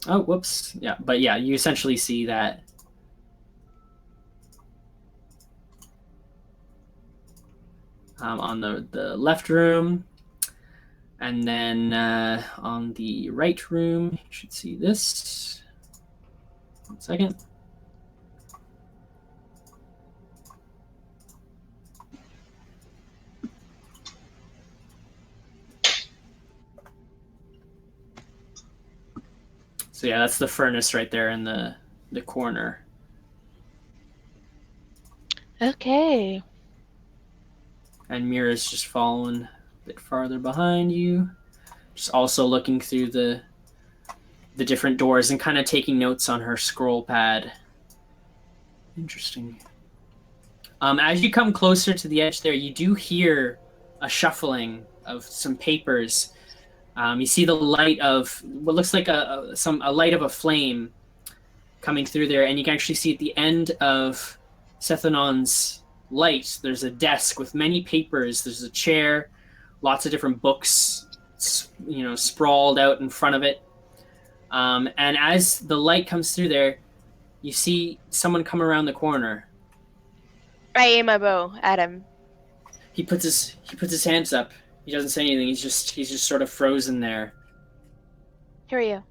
Oh, whoops. Yeah, but yeah, you essentially see that. On the left room, and then on the right room, you should see this. 1 second. So yeah, that's the furnace right there in the corner. Okay. And Mira's just following a bit farther behind you. Just also looking through the different doors and kind of taking notes on her scroll pad. Interesting. As you come closer to the edge there, you do hear a shuffling of some papers. You see the light of what looks like a light of a flame coming through there, and you can actually see at the end of Sethanon's light, there's a desk with many papers. There's a chair, lots of different books, sprawled out in front of it. And as the light comes through there, you see someone come around the corner. I aim my bow at him. He puts his hands up. He doesn't say anything. He's just sort of frozen there. Who are you?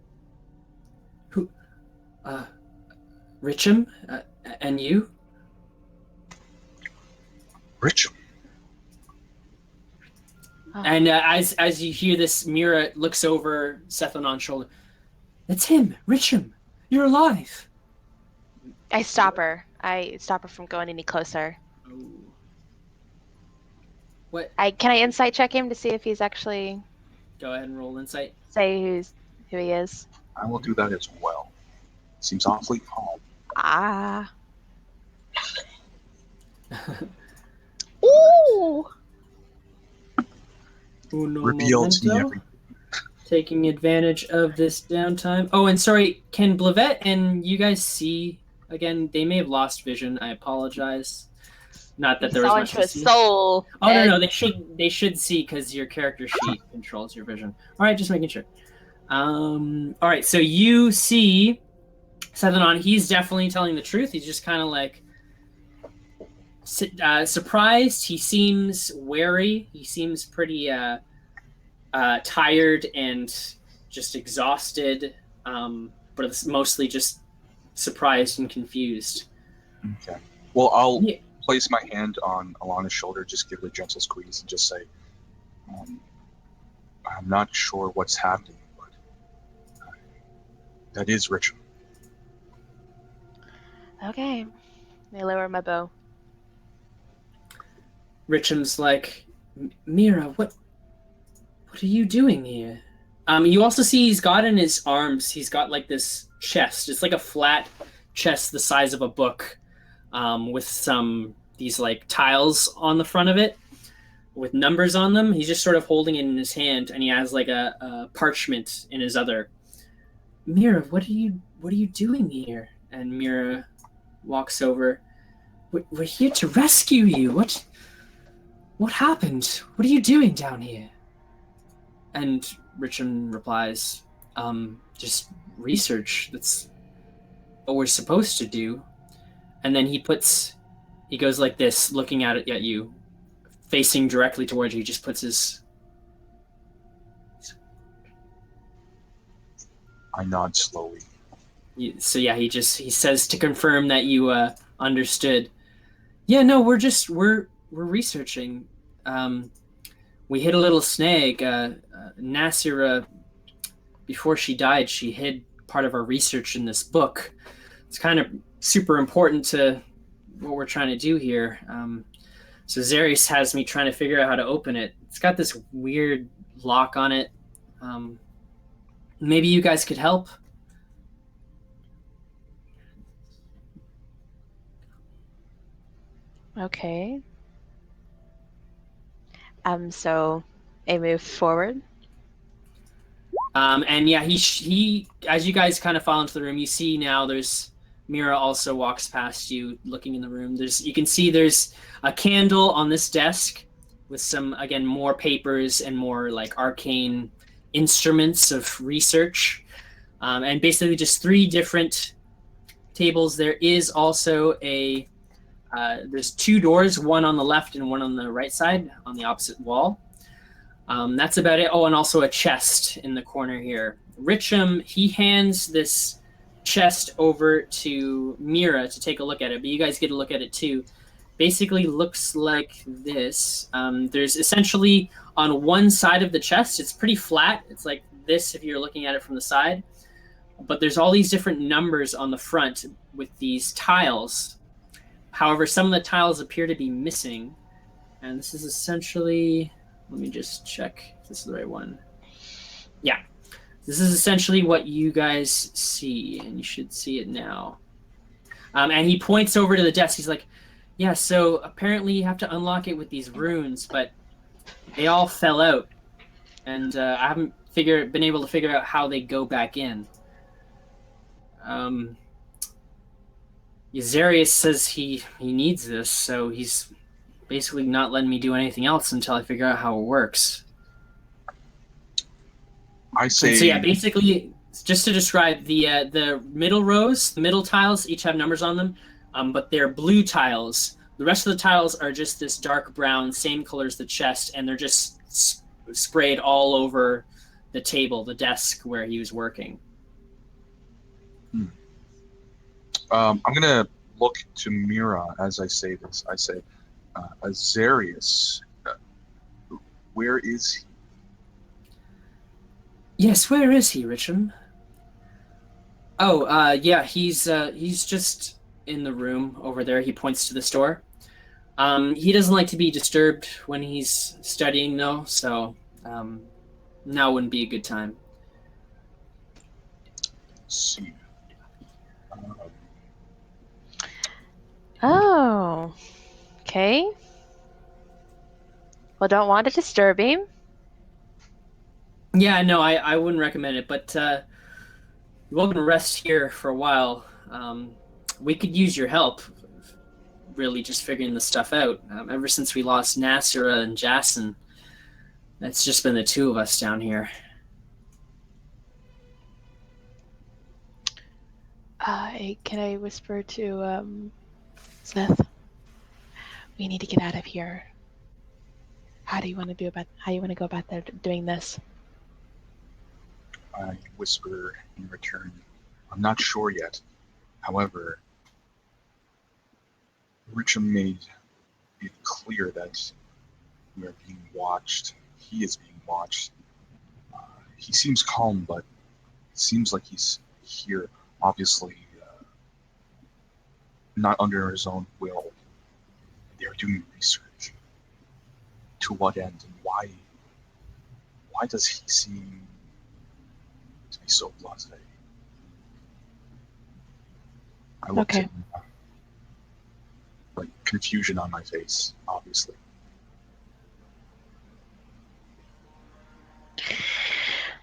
Who? Richam, and you? Rich. Oh, And as you hear this, Mira looks over Sethanon's shoulder. It's him, Richam. You're alive. I stop her. I stop her from going any closer. Oh. What? Can I insight check him to see if he's actually Go ahead and roll insight. say who he is? I will do that as well. Seems awfully calm. Ah. Ooh. Uno Reveal to me momento. everything. Taking advantage of this downtime. Oh, and sorry, can Blivette and you guys see again? They may have lost vision. I apologize. Not that there was Saw much into to his see. soul. Oh and no, they should see because your character sheet controls your vision. All right, just making sure. All right, so you see Sethanon. He's definitely telling the truth. He's just kind of like surprised. He seems wary. He seems pretty tired and just exhausted, but it's mostly just surprised and confused. Okay. Well, I'll Yeah. place my hand on Alana's shoulder, just give it a gentle squeeze, and just say, I'm not sure what's happening, but that is Richard. Okay. I lower my bow. Richam's like, Mira, what are you doing here? You also see he's got in his arms, he's got like this chest. It's like a flat chest the size of a book, with these like tiles on the front of it with numbers on them. He's just sort of holding it in his hand, and he has like a parchment in his other. Mira, what are you doing here? And Mira walks over. We're here to rescue you. What happened? What are you doing down here? And Richard replies, just research. That's what we're supposed to do. And then he goes like this, looking at you, facing directly towards you. He just puts his... I nod slowly. So yeah, he says to confirm that you understood. Yeah, no, we're researching. We hit a little snag. Nasira, before she died, she hid part of our research in this book. It's kind of super important to what we're trying to do here. So Zarius has me trying to figure out how to open it. It's got this weird lock on it. Maybe you guys could help? Okay. So I move forward. And yeah, he as you guys kind of fall into the room, you see now there's Mira also walks past you, looking in the room. You can see there's a candle on this desk with some, again, more papers and more like arcane instruments of research, and basically just 3 different tables. There is also there's 2 doors, one on the left and one on the right side on the opposite wall. That's about it. Oh, and also a chest in the corner here. Richam, he hands this chest over to Mira to take a look at it, but you guys get a look at it too. Basically looks like this. There's essentially on one side of the chest, it's pretty flat. It's like this if you're looking at it from the side. But there's all these different numbers on the front with these tiles. However, some of the tiles appear to be missing. And this is essentially... Let me just check if this is the right one. Yeah. This is essentially what you guys see, and you should see it now. And he points over to the desk. He's like, yeah, so apparently you have to unlock it with these runes, but they all fell out. And I haven't been able to figure out how they go back in. Zarius says he needs this, so he's basically not letting me do anything else until I figure out how it works. I say... And so yeah, basically, just to describe, the middle rows, the middle tiles each have numbers on them, but they're blue tiles. The rest of the tiles are just this dark brown, same color as the chest, and they're just sprayed all over the table, the desk where he was working. I'm gonna look to Mira as I say this. I say, Azarius, where is he? Yes, where is he, Richam? Oh, yeah, he's just in the room over there. He points to the store. He doesn't like to be disturbed when he's studying, though, so now wouldn't be a good time. Let's see. Oh, okay. Well, don't want to disturb him. Yeah, no, I wouldn't recommend it, but you're welcome to rest here for a while. We could use your help, really, just figuring this stuff out. Ever since we lost Nasira and Jason, it's just been the two of us down here. Can I whisper to Seth? We need to get out of here. How do you want to go about doing this? I whisper in return. I'm not sure yet. However, Richam made it clear that we are being watched. He is being watched. He seems calm, but it seems like he's here, obviously, not under his own will. They are doing research. To what end and why? Why does he seem to be so blasé? I looked Okay. at him, like confusion on my face, obviously.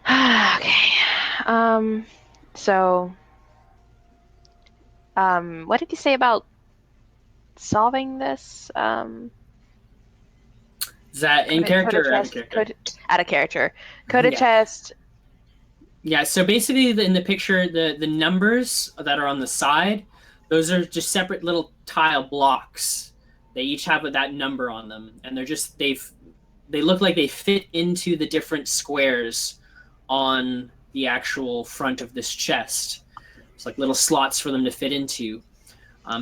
Okay. So, what did you say about solving this? Is that in character or out of character? Out of character. Code a Yeah. chest. Yeah, so basically in the picture, the numbers that are on the side, those are just separate little tile blocks. They each have that number on them, and they look like they fit into the different squares on the actual front of this chest. It's like little slots for them to fit into.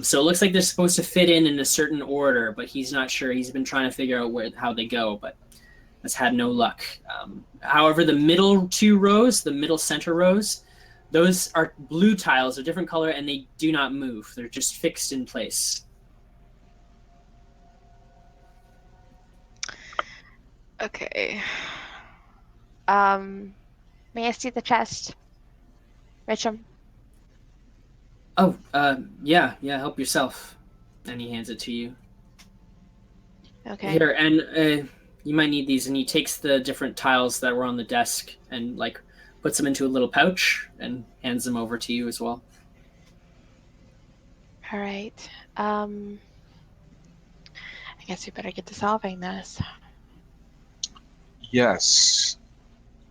So it looks like they're supposed to fit in a certain order, but he's not sure. He's been trying to figure out how they go, but has had no luck. However, the middle two rows, the middle center rows, those are blue tiles, a different color, and they do not move. They're just fixed in place. Okay. May I see the chest? Richam? Oh, yeah, help yourself. And he hands it to you. Okay. Here, and you might need these. And he takes the different tiles that were on the desk and like puts them into a little pouch and hands them over to you as well. All right. I guess we better get to solving this. Yes.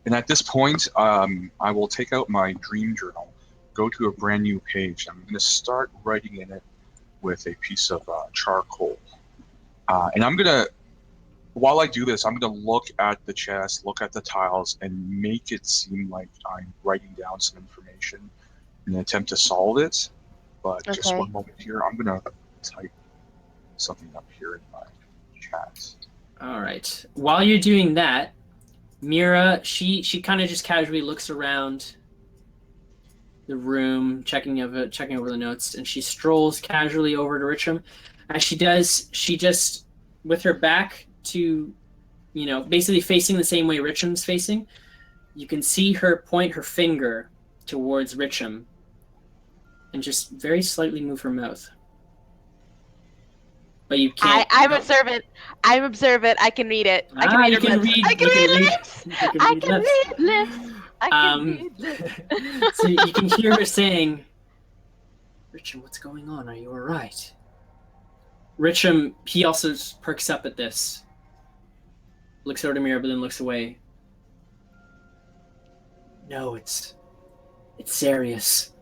And at this point, I will take out my dream journal, go to a brand new page. I'm going to start writing in it with a piece of charcoal. And I'm going to, while I do this, I'm going to look at the chest, look at the tiles, and make it seem like I'm writing down some information in an attempt to solve it. But just Okay. one moment here, I'm going to type something up here in my chat. All right. While you're doing that, Mira, she kind of just casually looks around the room, checking over the notes, and she strolls casually over to Richam. As she does, she just, with her back to, basically facing the same way Richam's facing, you can see her point her finger towards Richam and just very slightly move her mouth. But you can't. I'm observant. I'm observant. I can read it. I can read her lips. I can read lips. I can read lips. I can read lips. So you can hear her saying, Richam, what's going on? Are you all right? Richam, he also perks up at this. Looks over to Mira, but then looks away. No, it's serious.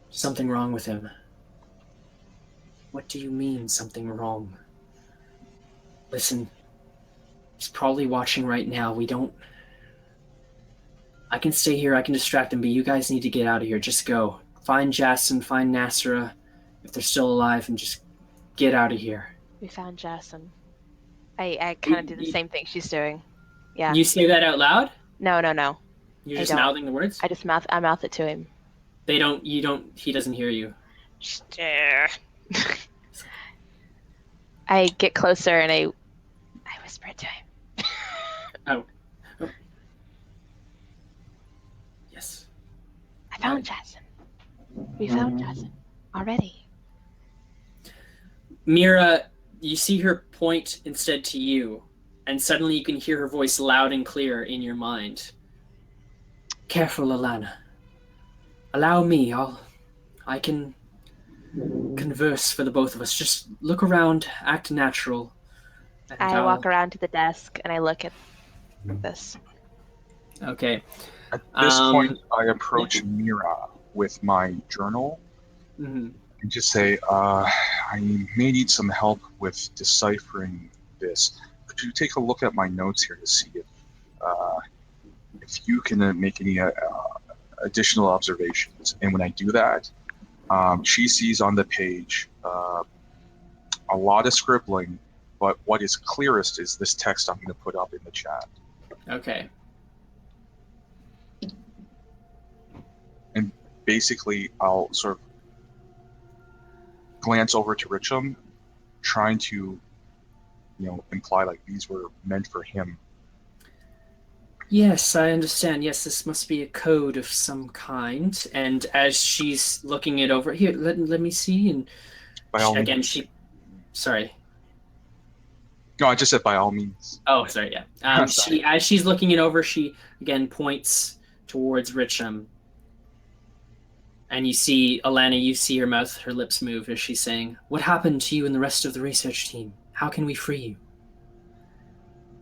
Something wrong with him. What do you mean, something wrong? Listen, he's probably watching right now. I can stay here, I can distract him, but you guys need to get out of here. Just go. find Jason, find Nasra, if they're still alive, and just get out of here. We found Jason. I kind of do the same thing she's doing. Yeah. You say that out loud? No. You're I just don't. mouthing the words? I mouth it to him. He doesn't hear you. Stare. I get closer and I whisper it to him. Oh. Yes. I found Jason. We found Jason already. Mira, you see her point instead to you, and suddenly you can hear her voice loud and clear in your mind. Careful, Alana. Allow me, I can converse for the both of us. Just look around, act natural. I walk around to the desk and I look at this. Okay. At this point, I approach Mira with my journal and just say, I may need some help with deciphering this. Could you take a look at my notes here to see if you can make any additional observations? And when I do that, she sees on the page a lot of scribbling, but what is clearest is this text I'm going to put up in the chat. Okay. And basically, I'll sort of glance over to Richam, trying to, imply like these were meant for him. Yes, I understand. Yes, this must be a code of some kind. And as she's looking it over, here, let me see. And By all again, means. Sorry. No, I just said by all means. Oh, sorry. Yeah. As she's looking it over, she again points towards Richam. And you see, Alana, you see her lips move as she's saying, "What happened to you and the rest of the research team? How can we free you?"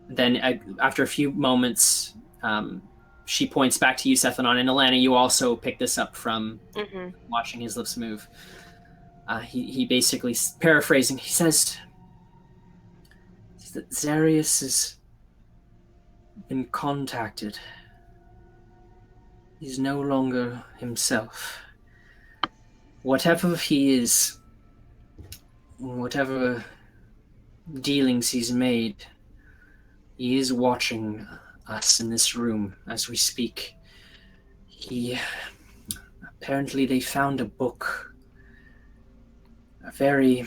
Then, after a few moments, she points back to you, Sethanon, and Alana, you also pick this up from watching his lips move. He basically, paraphrasing, he says that Zarius has been contacted. He's no longer himself. Whatever he is, whatever dealings he's made, he is watching us in this room as we speak. Apparently they found a book, a very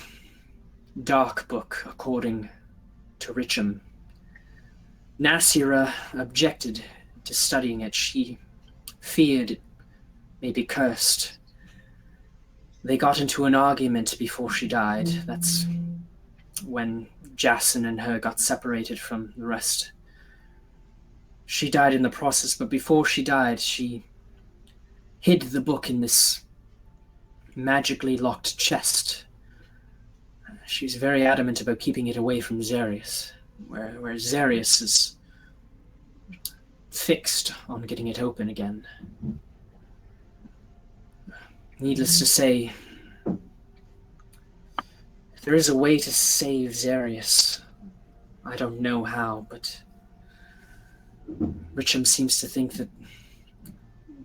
dark book, according to Richam. Nasira objected to studying it. She feared it may be cursed. They got into an argument before she died. That's when Jason and her got separated from the rest. She died in the process, but before she died, she hid the book in this magically locked chest. She was very adamant about keeping it away from Zarius, where Zarius is fixed on getting it open again. Needless to say, if there is a way to save Zarius, I don't know how, but Richam seems to think that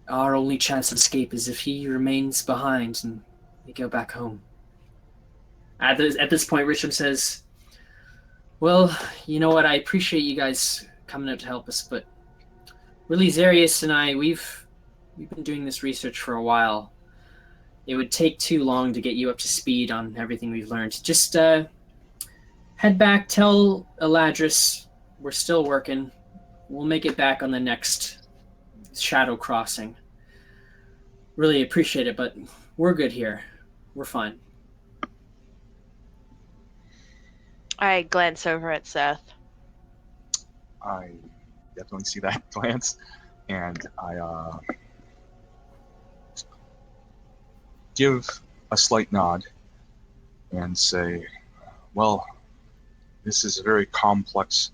our only chance of escape is if he remains behind and we go back home. At this point, Richam says, "Well, you know what, I appreciate you guys coming out to help us, but really Zarius and I, we've been doing this research for a while. It would take too long to get you up to speed on everything we've learned. Just head back, tell Eladris we're still working. We'll make it back on the next shadow crossing. Really appreciate it, but we're good here. We're fine." I glance over at Seth. I definitely see that glance, and I give a slight nod and say, well, this is a very complex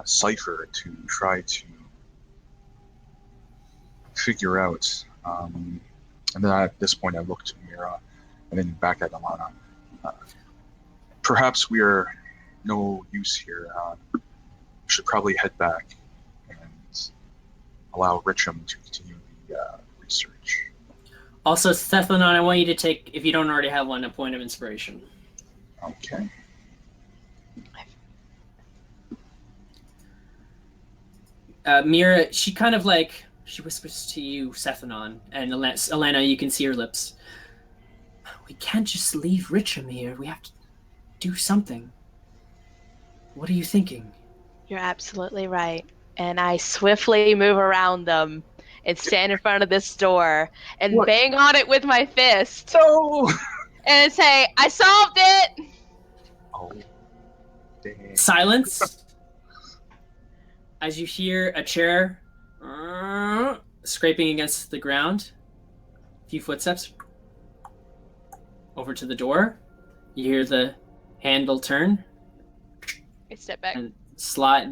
cipher to try to figure out. And then at this point I look to Mira and then back at Alana. Perhaps we are no use here. We should probably head back and allow Richam to continue the research. Also, Cephalon, I want you to take, if you don't already have one, a point of inspiration. Okay. Mira, she kind of like, she whispers to you, Cephalon, and Elena, you can see her lips. We can't just leave Richam here. We have to do something. What are you thinking? You're absolutely right. And I swiftly move around them and stand in front of this door and What? bang on it with my fist No! and say, I solved it! Oh, dang. Silence as you hear a chair scraping against the ground. A few footsteps over to the door. You hear the handle turn. I step back. And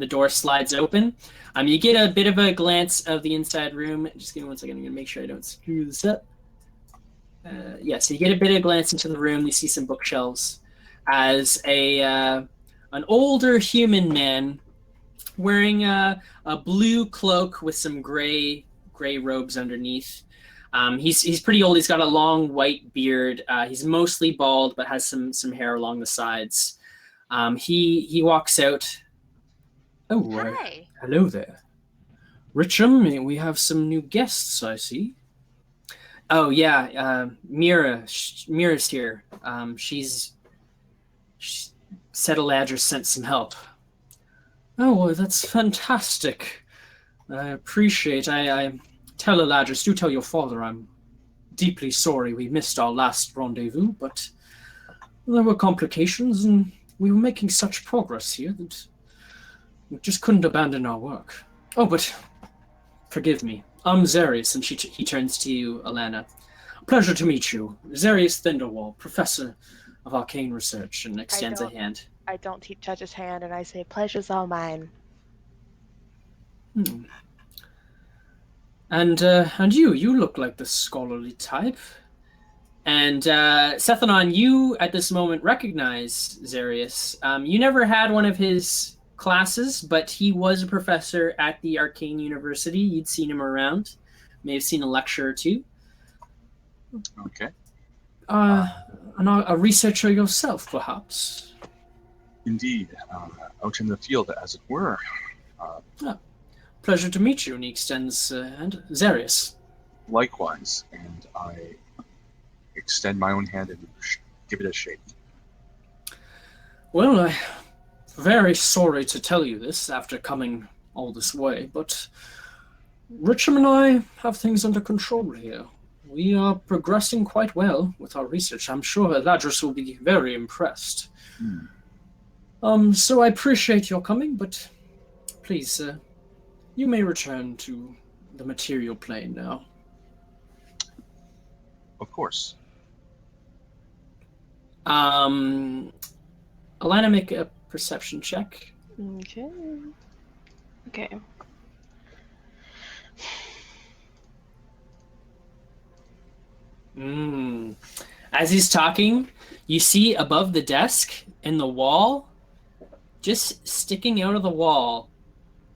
the door slides open. You get a bit of a glance of the inside room. Just give me 1 second. I'm gonna make sure I don't screw this up. So you get a bit of a glance into the room. You see some bookshelves as an older human man wearing a blue cloak with some gray robes underneath. He's pretty old. He's got a long white beard. He's mostly bald, but has some hair along the sides. He walks out. Oh, Hi. hello there, Richam. We have some new guests, I see. Oh yeah, Mira's here. She said Eladra sent some help. Oh, well, that's fantastic. I appreciate. I tell Eladris, do tell your father I'm deeply sorry we missed our last rendezvous, but there were complications, and we were making such progress here that we just couldn't abandon our work. Oh, but forgive me. I'm Zarius, and he turns to you, Alana. Pleasure to meet you. Zarius Thunderwall, professor of arcane research, and extends a hand. I don't touch his hand, and I say, pleasure's all mine. And you look like the scholarly type. And Sethanon, you at this moment recognize Zarius. You never had one of his classes, but he was a professor at the Arcane University. You'd seen him around. May have seen a lecture or two. Okay. And a researcher yourself, perhaps? Indeed. Out in the field, as it were. Pleasure to meet you, and he extends hand. Zarius. Likewise, and I extend my own hand and give it a shake. Well, I'm very sorry to tell you this after coming all this way, but Richam and I have things under control here. We are progressing quite well with our research. I'm sure Eladris will be very impressed. So I appreciate your coming, but please, you may return to the material plane now. Of course. Alana, make a perception check. Okay. As he's talking, you see above the desk in the wall, just sticking out of the wall,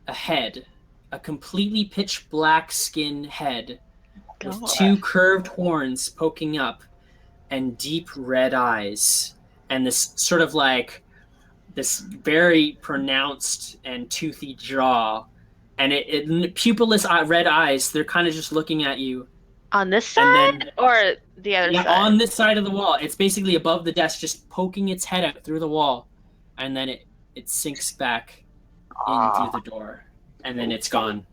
a head, a completely pitch black skin head with two curved horns poking up and deep red eyes and this sort of like this very pronounced and toothy jaw, and it pupilless red eyes. They're kind of just looking at you. On this side or the other side? On this side of the wall. It's basically above the desk, just poking its head out through the wall, and then it sinks back in through the door, and then it's gone.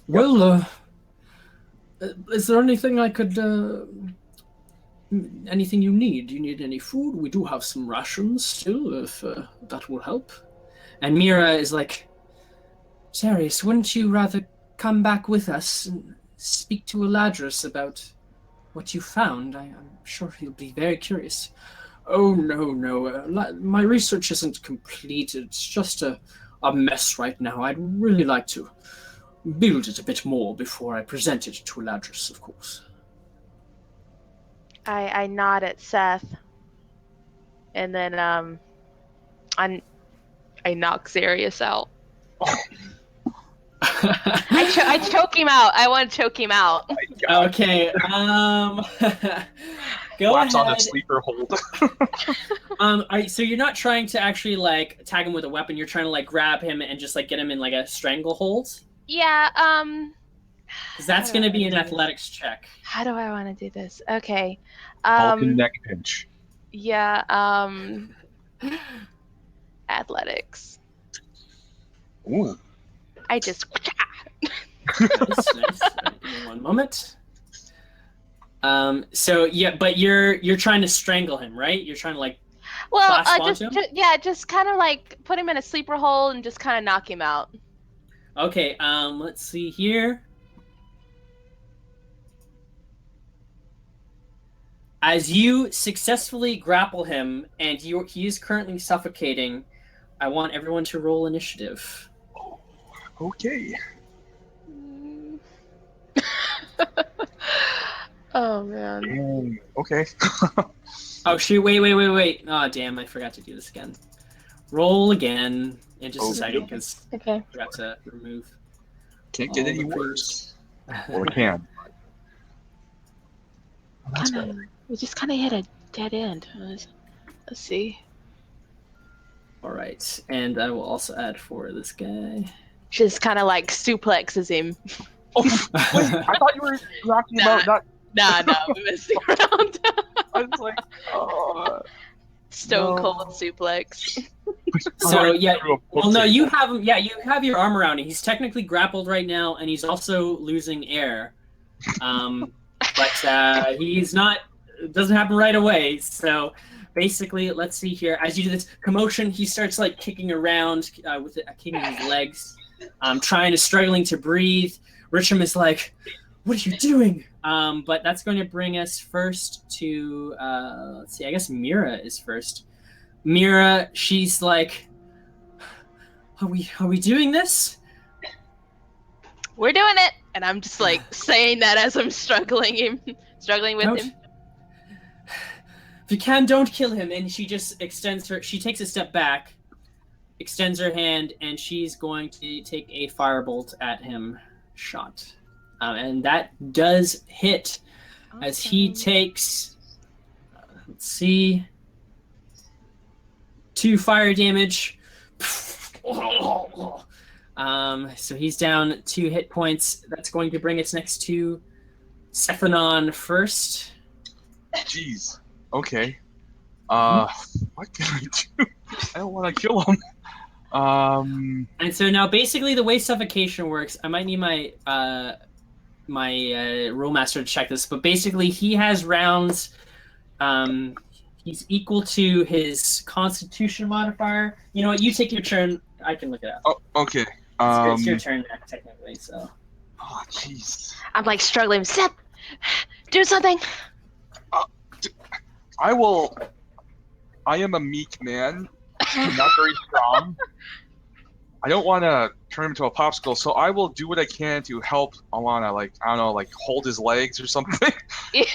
Well, is there anything I could... anything you need? Do you need any food? We do have some rations still, if that will help. And Mira is like, Zarius, wouldn't you rather come back with us and speak to Eladris about what you found? I'm sure he'll be very curious. Oh, no. My research isn't complete. It's just a mess right now. I'd really like to build it a bit more before I present it to Eladris, of course. I nod at Seth, and then I knock Zarius out. I choke him out. I want to choke him out. God. Okay. Go Slaps on the ahead. sleeper hold. So you're not trying to actually like tag him with a weapon. You're trying to like grab him and just like get him in like a stranglehold. Yeah. Because that's How do I going to be wanna an do this? athletics check. How do I want to do this? Okay. Vulcan neck pinch. Yeah. Athletics. Ooh. I just. Nice, nice. Give me one moment. So yeah, but you're trying to strangle him, right? You're trying to like Well, clasp just, onto him? just kind of like put him in a sleeper hold and just kind of knock him out. Okay, let's see here. As you successfully grapple him and he is currently suffocating, I want everyone to roll initiative. Okay. Oh man. Okay. Oh shoot! Wait! Oh damn! I forgot to do this again. Roll again in just a second because Okay. I forgot to remove. Can't get all any the worse. Well, it can. Oh, that's Kinda, better. we just kind of hit a dead end. Let's see. All right, and I will also add for this guy. Just kind of like suplexes him. Oh, wait, I thought you were knocking him out. Not. Nah, we're messing around. I was like, oh. Stone No. cold suplex. So yeah, Through a well no, book you table. have him. Yeah, you have your arm around him. He's technically grappled right now, and he's also losing air. But he's not. It doesn't happen right away. So basically, let's see here. As you do this commotion, he starts like kicking around kicking his legs, struggling to breathe. Richam is like, "What are you doing?" But that's going to bring us first to let's see. I guess Mira is first. Mira, she's like, are we doing this? We're doing it, and I'm just like saying that as I'm struggling with him. If you can, don't kill him. And she just she takes a step back, extends her hand, and she's going to take a firebolt at him shot. And that does hit as he takes, let's see, 2 fire damage. So he's down 2 hit points. That's going to bring us next to Sephanon first. Jeez. Okay. What can I do? I don't want to kill him. And so now basically the way suffocation works, I might need my rule master to check this, but basically he has rounds. He's equal to his Constitution modifier. You know what? You take your turn. I can look it up. Oh, okay. It's your turn now, technically. So. Oh, jeez. I'm like struggling. Seth, do something. I will. I am a meek man, not very strong. I don't want to turn him into a popsicle, so I will do what I can to help Alana. Like, I don't know, like hold his legs or something. Okay.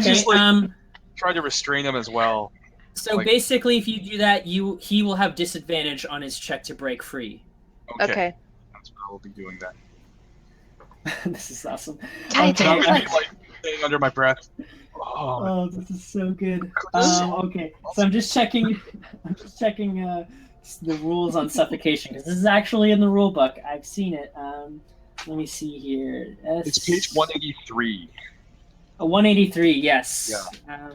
Just, try to restrain him as well. So like, basically, if you do that, he will have disadvantage on his check to break free. Okay. That's what I will be doing then. This is awesome. Can Okay. I I'm like saying under my breath. Oh, this is so good. Okay, so I'm just checking. The rules on suffocation because this is actually in the rule book. I've seen it. Let me see here. It's page 183. 183. Yes. Yeah.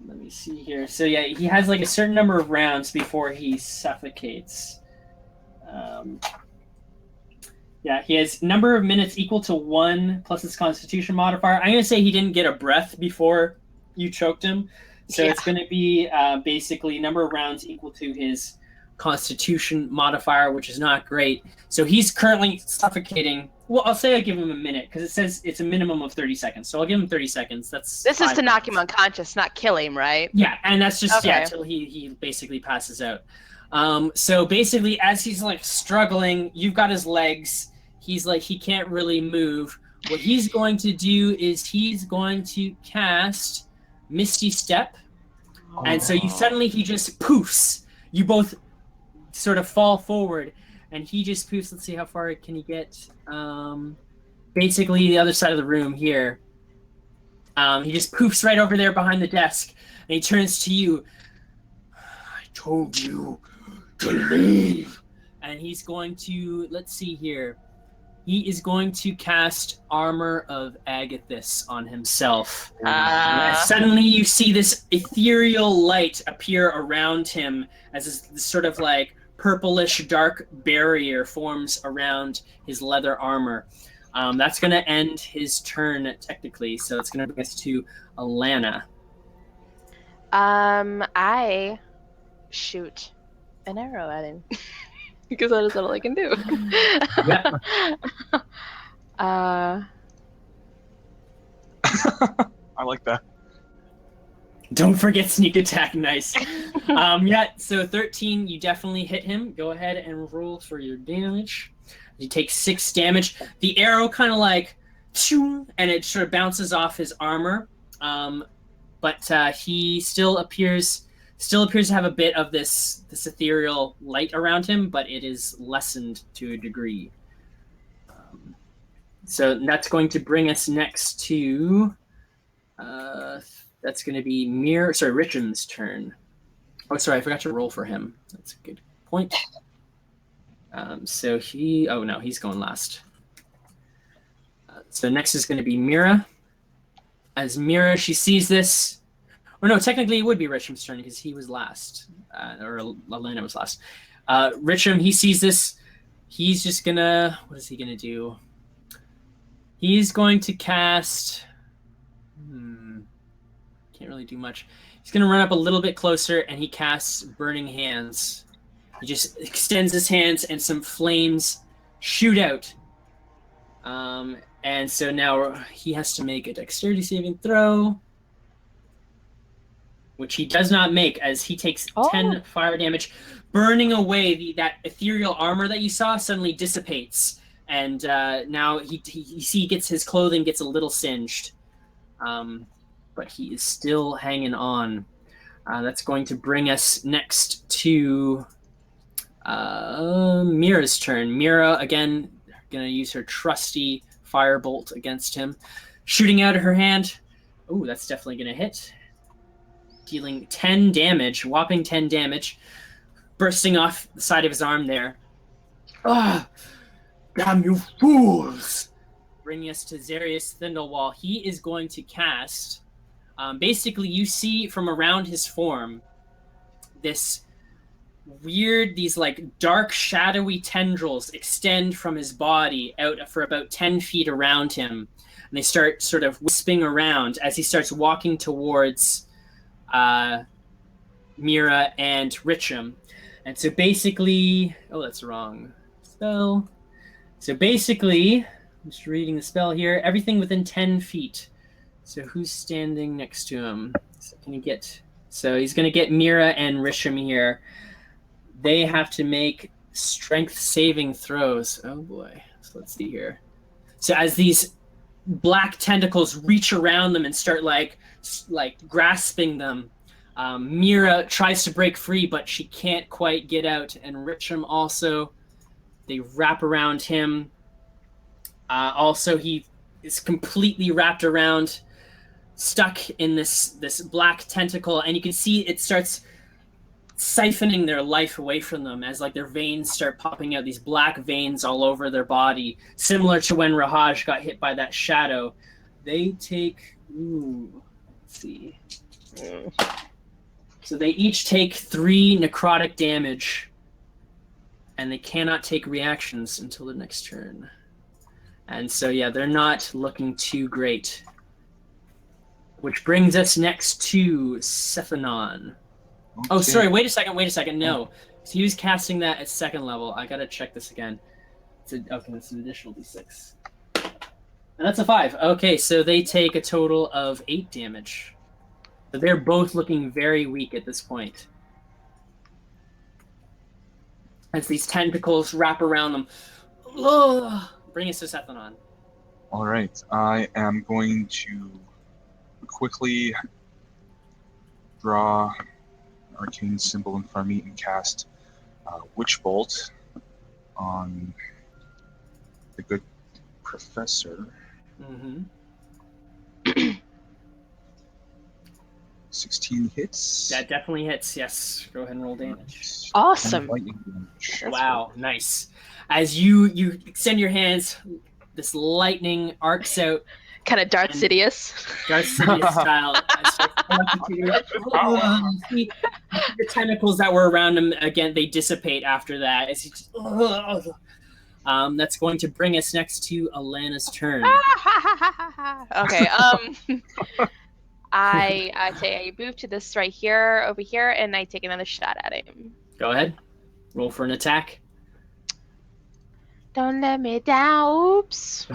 Let me see here. So yeah, he has like a certain number of rounds before he suffocates. Yeah, he has number of minutes equal to 1 plus his Constitution modifier. I'm gonna say he didn't get a breath before you choked him. So it's going to be basically number of rounds equal to his Constitution modifier, which is not great. So he's currently suffocating. Well, I'll say I give him a minute because it says it's a minimum of 30 seconds. So I'll give him 30 seconds. This is to knock him unconscious, not kill him, right? Yeah, and that's just Okay. until he basically passes out. So basically, as he's like struggling, you've got his legs. He's like he can't really move. What he's going to do is he's going to cast Misty Step, and so he just poofs. You both sort of fall forward, and he just poofs. Let's see how far can he get. basically the other side of the room here. He just poofs right over there behind the desk, and he turns to you. I told you to leave. And he's going to, let's see here. He is going to cast Armor of Agathis on himself. Suddenly you see this ethereal light appear around him as this sort of like purplish dark barrier forms around his leather armor. That's going to end his turn technically, so it's going to bring us to Alana. I shoot an arrow at him because that is all I can do. Yep. I like that. Don't forget sneak attack, nice. Yeah, so 13, you definitely hit him. Go ahead and roll for your damage. You take 6 damage. The arrow kind of like, and it sort of bounces off his armor. But he still appears to have a bit of this ethereal light around him, but it is lessened to a degree. So that's going to bring us next to that's going to be Richam's turn. Oh, sorry, I forgot to roll for him. That's a good point. So he's going last. So next is going to be Mira. As Mira, she sees this. Or no, technically it would be Richam's turn because he was last. Or Alana was last. Richam, he sees this. He's just going to... What is he going to do? He's going to cast... Can't really do much. He's going to run up a little bit closer, and he casts Burning Hands. He just extends his hands, and some flames shoot out. And so now he has to make a dexterity saving throw, which he does not make, as he takes 10 fire damage. Burning away that ethereal armor that you saw suddenly dissipates, and now he gets his clothing gets a little singed, but he is still hanging on. That's going to bring us next to Mira's turn. Mira, again, going to use her trusty firebolt against him. Shooting out of her hand. Ooh, that's definitely going to hit. Dealing 10 damage, whopping 10 damage. Bursting off the side of his arm there. Ah! Damn you fools! Bringing us to Zarius Thindlewall. He is going to cast... basically, you see from around his form this weird, these like dark, shadowy tendrils extend from his body out for about 10 feet around him. And they start sort of wisping around as he starts walking towards Mira and Richam. And so basically... Oh, that's the wrong spell. So basically, I'm just reading the spell here. Everything within 10 feet. So who's standing next to him? So he's going to get Mira and Richam here. They have to make strength saving throws. Oh boy. So let's see here. So as these black tentacles reach around them and start like grasping them, Mira tries to break free, but she can't quite get out. And Richam also, they wrap around him. Also, he is completely wrapped around, stuck in this black tentacle, and you can see it starts siphoning their life away from them as like their veins start popping out, these black veins all over their body, similar to when Rahaj got hit by that shadow. They take let's see. So they each take 3 necrotic damage, and they cannot take reactions until the next turn. And so yeah, they're not looking too great. Which brings us next to Sephanon. Okay. Oh, sorry, wait a second. No. So he was casting that at 2nd level. I gotta check this again. It's an additional d6. And that's a 5. Okay, so they take a total of 8 damage. So they're both looking very weak at this point. As these tentacles wrap around them. Ugh. Bring us to Sephanon. All right, I am going to quickly draw an arcane symbol in front of me and cast Witch Bolt on the good Professor. Mm-hmm. 16 hits. That definitely hits. Yes. Go ahead and roll damage. Awesome. And lightning damage. Wow, nice. As you extend your hands, this lightning arcs out, Kind of Darth And- Sidious. Darth Sidious style. You see the tentacles that were around him again. They dissipate after that. As he just, that's going to bring us next to Alana's turn. Okay. I say I move to this right here, over here, and I take another shot at him. Go ahead. Roll for an attack. Don't let me down. Oops.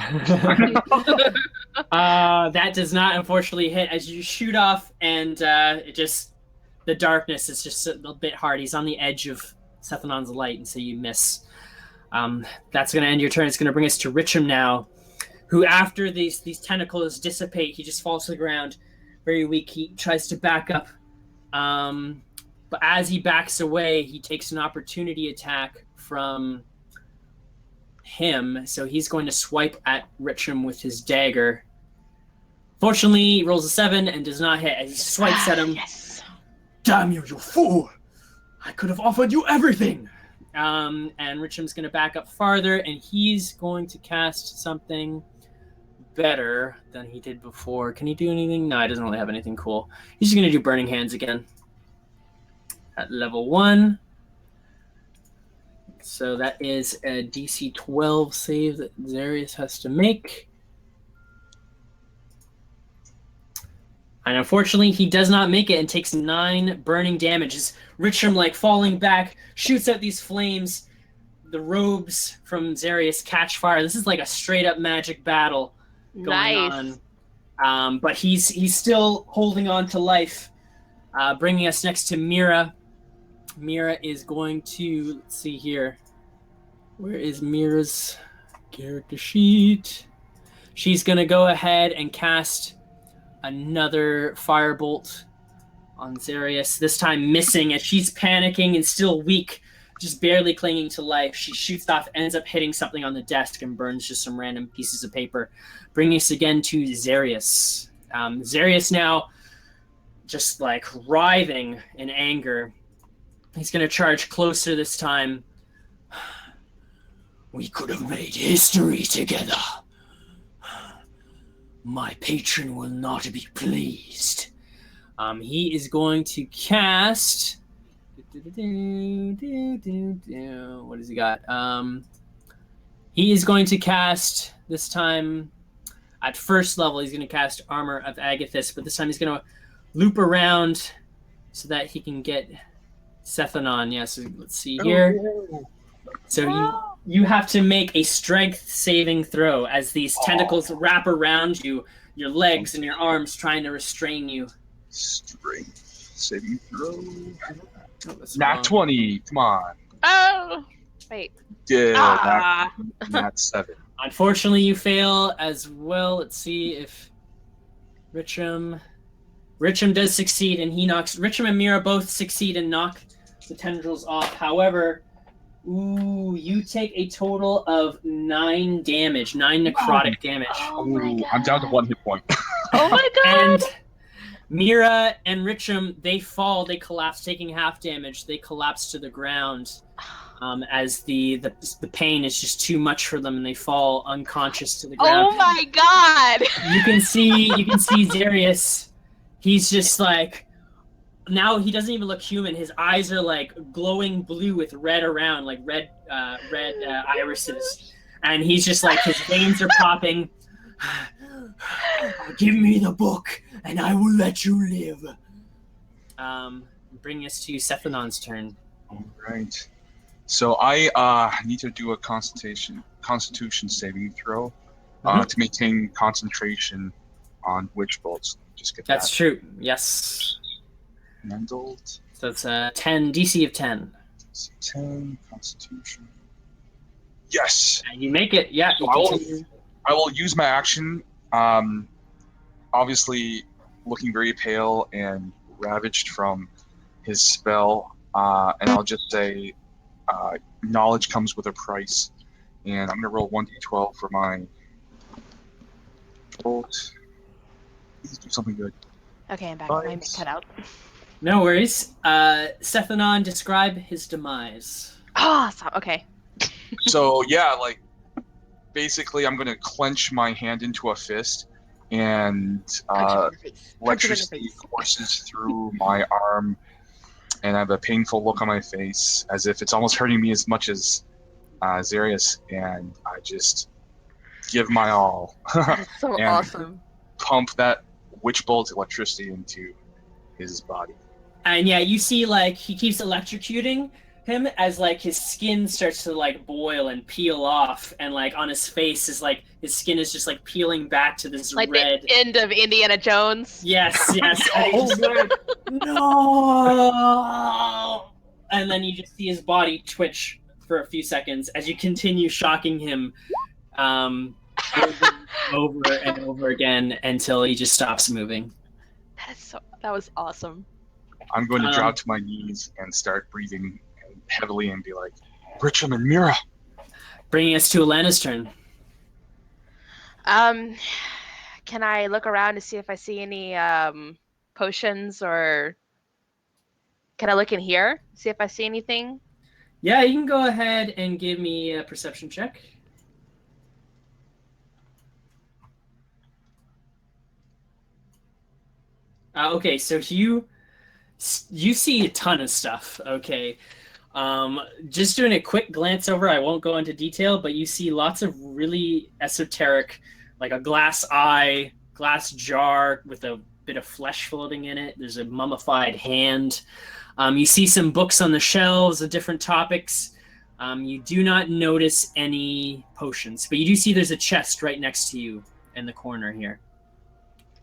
That does not unfortunately hit as you shoot off, and the darkness is just a little bit hard. He's on the edge of Sethanon's light, and so you miss. That's going to end your turn. It's going to bring us to Richam now, who after these tentacles dissipate, he just falls to the ground, very weak. He tries to back up, but as he backs away, he takes an opportunity attack from him, so he's going to swipe at Richam with his dagger. Fortunately, he rolls a 7 and does not hit as he swipes at him. Yes. Damn you, you fool! I could have offered you everything! And Richam's going to back up farther, and he's going to cast something better than he did before. Can he do anything? No, he doesn't really have anything cool. He's just going to do Burning Hands again. At level 1. So that is a DC 12 save that Xarius has to make. And unfortunately, he does not make it and takes 9 burning damages. Richam, falling back, shoots out these flames. The robes from Xarius catch fire. This is like a straight-up magic battle going on. But he's still holding on to life. Bringing us next to Mira. Mira is going to, let's see here. Where is Mira's character sheet? She's going to go ahead and cast another firebolt on Xarius, this time missing as she's panicking and still weak, just barely clinging to life. She shoots off, ends up hitting something on the desk and burns just some random pieces of paper. Bringing us again to Xarius. Xarius now just writhing in anger. He's going to charge closer this time. We could have made history together. My patron will not be pleased. He is going to cast... What has he got? He is going to cast, this time, at first level, he's going to cast Armor of Agathis, but this time he's going to loop around so that he can get Sethanon. Yeah, so let's see here. So you have to make a strength saving throw as these tentacles wrap around you, your legs and your arms, trying to restrain you. Strength saving throw. Nat 20. Come on. Oh, wait. Yeah, nat 7. Unfortunately, you fail as well. Let's see if Richam does succeed, and he knocks. Richam and Mira both succeed and knock the tendrils off. However, you take a total of 9 damage, 9 necrotic damage. Oh my god. I'm down to 1 hit point. Oh my god. And Mira and Richam, they fall, they collapse, taking half damage. They collapse to the ground as the pain is just too much for them, and they fall unconscious to the ground. Oh my god. You can see Xarius. He's just now he doesn't even look human. His eyes are glowing blue with red around, red irises, and he's just his veins are popping. Give me the book, and I will let you live. Bringing us to Sethanon's turn. All right. So I need to do a Constitution saving throw to maintain concentration on witch bolts. Just get That's that. true. Yes. Handled. So it's a 10 DC of 10. DC 10 Constitution. Yes. And you make it. Yeah. You continue. I will use my action. Obviously, looking very pale and ravaged from his spell, and I'll just say, knowledge comes with a price, and I'm gonna roll 1d12 for my bolt. Please do something good. Okay, I'm back. My Nice. cut out. No worries. Sethanon, describe his demise. Oh, stop. Okay. So yeah, like basically, I'm gonna clench my hand into a fist, and Punch him in the face. Punch him in the electricity face. courses through my arm, and I have a painful look on my face, as if it's almost hurting me as much as Zarius, and I just give my all That is so and awesome. pump that witch bolt electricity into his body. And yeah, you see like he keeps electrocuting him as like his skin starts to like boil and peel off, and like on his face is like his skin is just like peeling back to this Like red. the end of Indiana Jones. Yes, yes. And he Oh, just man. no. And then you just see his body twitch for a few seconds as you continue shocking him over and over again until he just stops moving. That was awesome. I'm going to drop to my knees and start breathing heavily and be like, Richam and Mira. Bringing us to Alana's turn. Can I look around to see if I see any potions, or can I look in here, see if I see anything? Yeah, you can go ahead and give me a perception check. Okay, so you see a ton of stuff. Okay, just doing a quick glance over. I won't go into detail, but you see lots of really esoteric, like a glass eye, glass jar with a bit of flesh floating in it. There's a mummified hand. You see some books on the shelves of different topics. You do not notice any potions, but you do see there's a chest right next to you in the corner here.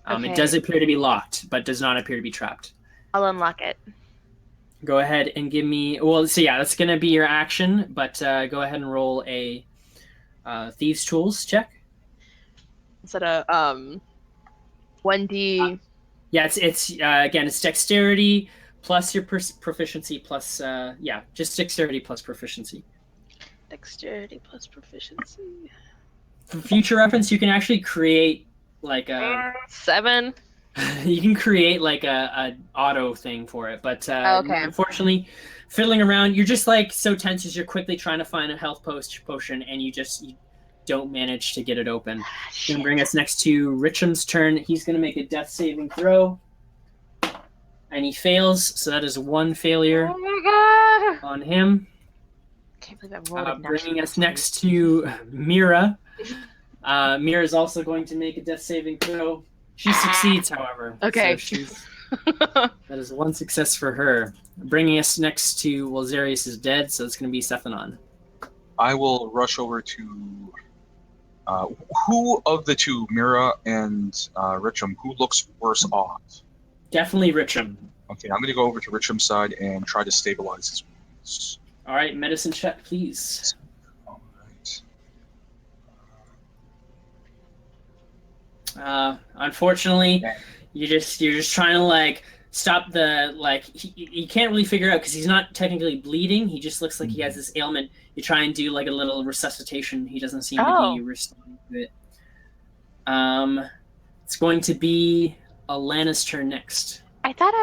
Okay. It does appear to be locked, but does not appear to be trapped. I'll unlock it. Go ahead and give me... Well, so yeah, that's going to be your action, but go ahead and roll a Thieves' Tools check. Instead of 1D... Yeah, it's again, it's dexterity plus your proficiency plus... just dexterity plus proficiency. Dexterity plus proficiency. For future reference, you can actually create like a... 7. You can create like a auto thing for it, but okay. Unfortunately, fiddling around, you're just like so tense as you're quickly trying to find a health potion, and you don't manage to get it open. It's gonna bring us next to Richam's turn. He's gonna make a death saving throw, and he fails. So that is one failure on him. Can't believe I rolled bringing us next to Mira. Mira is also going to make a death saving throw. She succeeds, however. Okay. So that is one success for her. Bringing us next to... Well, Zarius is dead, so it's going to be Sethanon. I will rush over to... who of the two, Mira and Richam, who looks worse off? Definitely Richam. Okay, I'm going to go over to Richam's side and try to stabilize his wounds. All right, medicine check, please. All right. Unfortunately, you're just trying to like stop the like he can't really figure out because he's not technically bleeding. He just looks like he has this ailment. You try and do like a little resuscitation. He doesn't seem to be responding to it. It's going to be Alana's turn next. I thought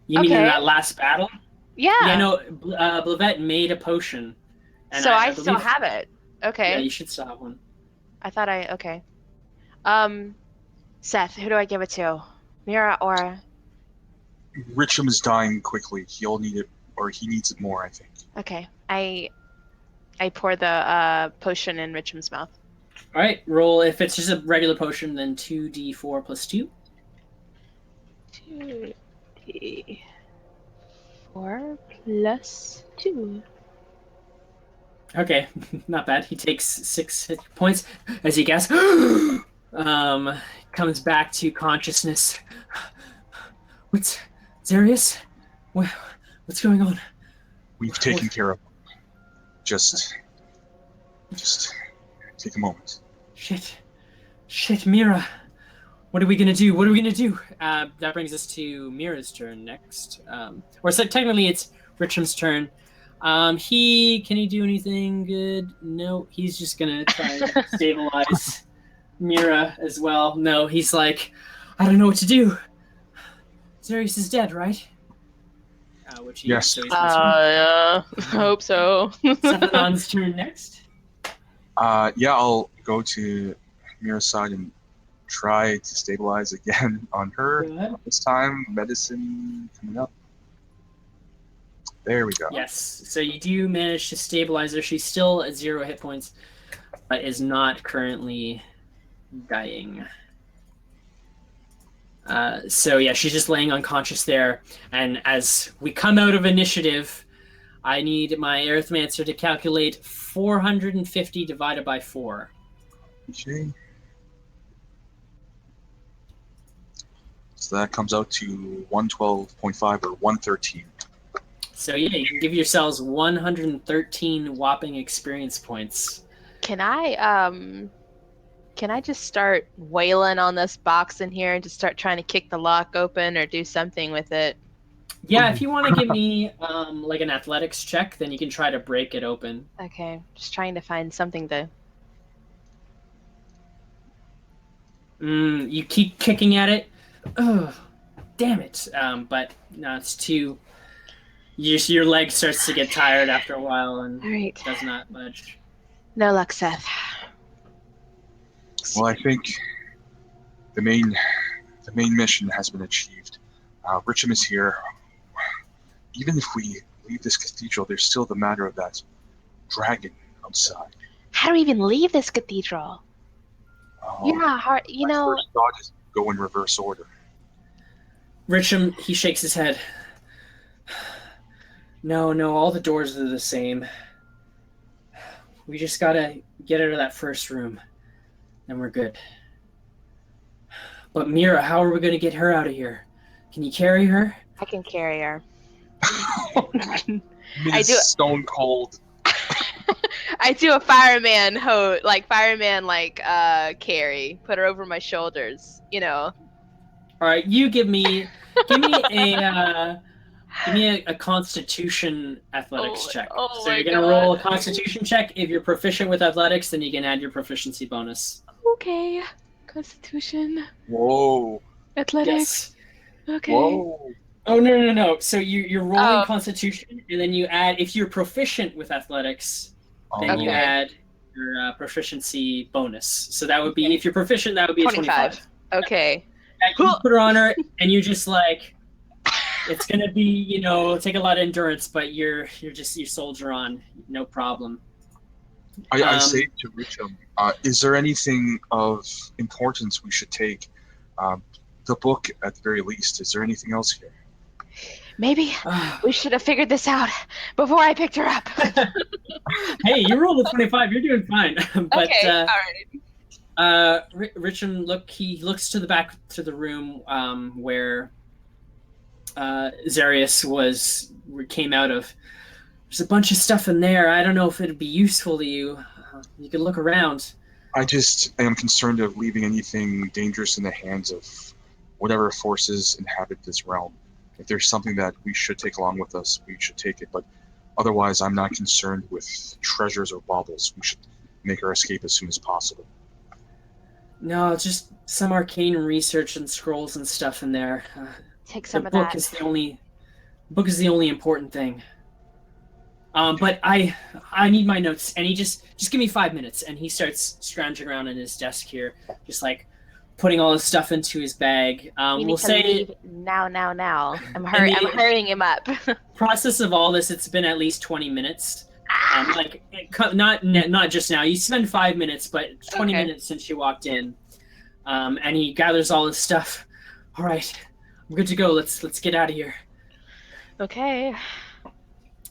You mean in that last battle? Yeah. Yeah, no. Blivette made a potion. And so I still have it. Okay. Yeah, you should still have one. I thought okay. Seth, who do I give it to? Mira or... Richam is dying quickly. He'll need it, or he needs it more, I think. Okay. I pour the potion in Richam's mouth. All right, roll. If it's just a regular potion, then 2d4 plus 2. 2d4 plus 2. Okay, not bad. He takes 6 hit points as he gasps. Comes back to consciousness. What's Zarius? What's going on? We've taken care of him. Just take a moment. Shit, Mira. What are we gonna do? That brings us to Mira's turn next. Or so technically it's Richam's turn. Can he do anything good? No, he's just gonna try and stabilize Mira as well. No, he's like, I don't know what to do. Zarius is dead, right? Which he Yes. is, so he's I hope so. Cephalon's turn next. Yeah, I'll go to Mira's side and try to stabilize again on her. Go ahead. This time, medicine coming up. There we go. Yes, so you do manage to stabilize her. She's still at 0 hit points, but is not currently dying. So yeah, she's just laying unconscious there. And as we come out of initiative, I need my Arithmancer to calculate 450 divided by 4. Okay. So that comes out to 112.5 or 113. So yeah, you can give yourselves 113 whopping experience points. Can I just start wailing on this box in here and just start trying to kick the lock open or do something with it? Yeah, if you want to give me like an athletics check, then you can try to break it open. Okay, just trying to find something to. You keep kicking at it. Oh, damn it! But no, it's too. Your leg starts to get tired after a while and All right. does not budge. No luck, Seth. Well, I think the main mission has been achieved. Richam is here. Even if we leave this cathedral, there's still the matter of that dragon outside. How do we even leave this cathedral? Yeah, hard. You My know. first thought is go in reverse order. Richam, he shakes his head. No, all the doors are the same. We just gotta get out of that first room, and we're good. But Mira, how are we gonna get her out of here? Can you carry her? I can carry her. I do it. Stone cold. I do a fireman carry. Put her over my shoulders. You know. All right, you give me a Constitution athletics check. Oh So my you're gonna God. roll a Constitution check. If you're proficient with athletics, then you can add your proficiency bonus. Okay. Constitution. Whoa. Athletics. Yes. Okay. Whoa. Oh no! So you're rolling Oh. Constitution, and then you add, if you're proficient with athletics, then you Okay. add your proficiency bonus. So that would be, if you're proficient, that would be a 25. Okay. Yeah, you put her on her, and you just like, it's gonna be, take a lot of endurance, but you're soldier on, no problem. I say to Richam, is there anything of importance we should take? The book, at the very least. Is there anything else here? Maybe we should have figured this out before I picked her up. Hey, you rolled a 25. You're doing fine. But, okay. All right. Richam, he looks to the back to the room where Zarius came out of. There's a bunch of stuff in there. I don't know if it'd be useful to you. You could look around. I just am concerned of leaving anything dangerous in the hands of whatever forces inhabit this realm. If there's something that we should take along with us, we should take it. But otherwise, I'm not concerned with treasures or baubles. We should make our escape as soon as possible. No, just some arcane research and scrolls and stuff in there. Take some the of book that. is the only important thing. But I need my notes, and he just give me 5 minutes, and he starts scrounging around in his desk here, just like putting all his stuff into his bag. We need to leave now. I'm hurrying him up. Process of all this, it's been at least 20 minutes. Not just now. You spend 5 minutes, but 20 minutes since you walked in. And he gathers all his stuff. All right, I'm good to go. Let's get out of here. Okay.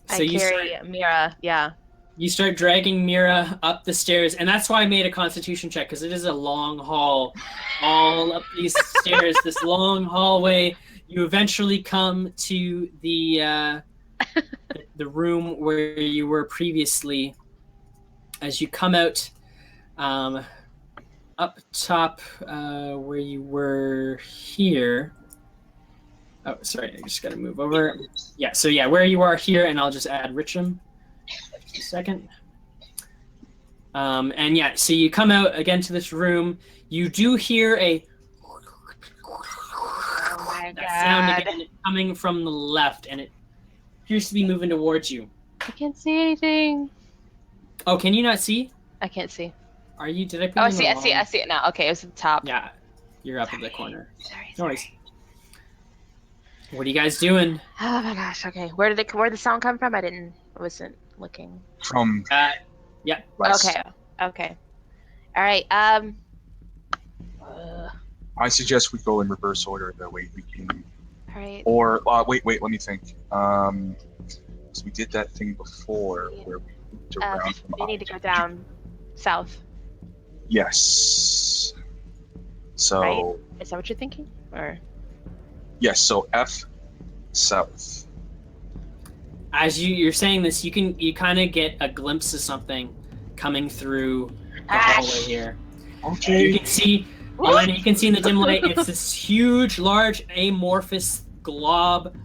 So I carry Mira. Yeah. You start dragging Mira up the stairs, and that's why I made a Constitution check, because it is a long haul, all up these stairs, this long hallway. You eventually come to the room where you were previously. As you come out, up top where you were here. Oh, sorry, I just gotta move over. Yeah, so where you are here, and I'll just add Richam. Just a second. And yeah, so you come out again to this room. You do hear Oh my that sound god. again coming from the left, and it appears to be moving towards you. I can't see anything. Oh, can you not see? I can't see. Are you? Did I put Oh, you I in the see. I wrong? see. I see it now. Okay, it was at the top. Yeah, you're up at the Sorry. corner. Sorry. No worries. What are you guys doing? Oh my gosh. Okay, where did the sound come from? I wasn't looking. From Yeah. west. Okay. Okay. All right. I suggest we go in reverse order. That way we can. All right. Or wait, let me think. So we did that thing before where we moved around from We need to go down south. Yes. So Right? Is that what you're thinking? Or yes, so F south. As you're saying this, you kind of get a glimpse of something coming through the hallway here. Okay. You can see, Elena, you can see in the dim light, it's this huge, large, amorphous glob,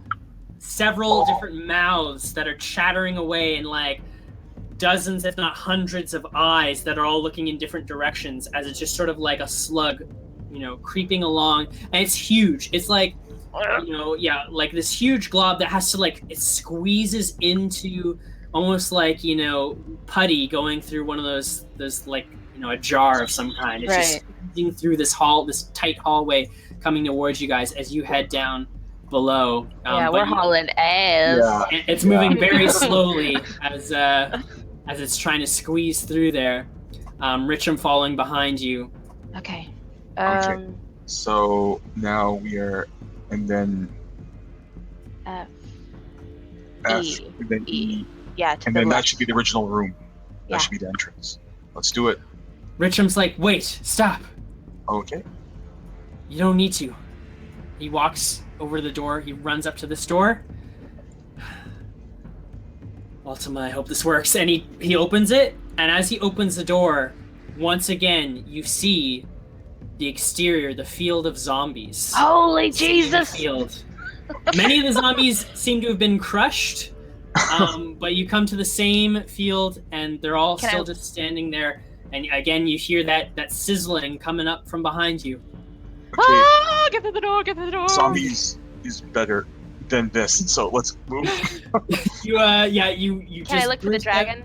several different mouths that are chattering away, and like dozens, if not hundreds, of eyes that are all looking in different directions as it's just sort of like a slug, creeping along. And it's huge. It's like, like this huge glob that has to it squeezes into almost like, putty going through one of those a jar of some kind. It's just squeezing through this tight hallway coming towards you guys as you head down below. Yeah, we're hauling ass. Yeah. It's moving very slowly as it's trying to squeeze through there. Richam following behind you. Okay. Okay. So now we are, and then F, F, E, and then E, yeah, to and the then that left. should be the original room. Yeah. That should be the entrance. Let's do it. Richam's like, wait, stop. Okay. You don't need to. He walks over to the door. He runs up to this door. Ultima, I hope this works. And he opens it, and as he opens the door, once again, you see the exterior, the field of zombies. Holy Same Jesus! Field. Many of the zombies seem to have been crushed, but you come to the same field, and they're all still just standing there. And again, you hear that sizzling coming up from behind you. Okay. Ah, get to the door! Get to the door! Zombies is better than this, so let's move. You Can just I look for the burst out dragon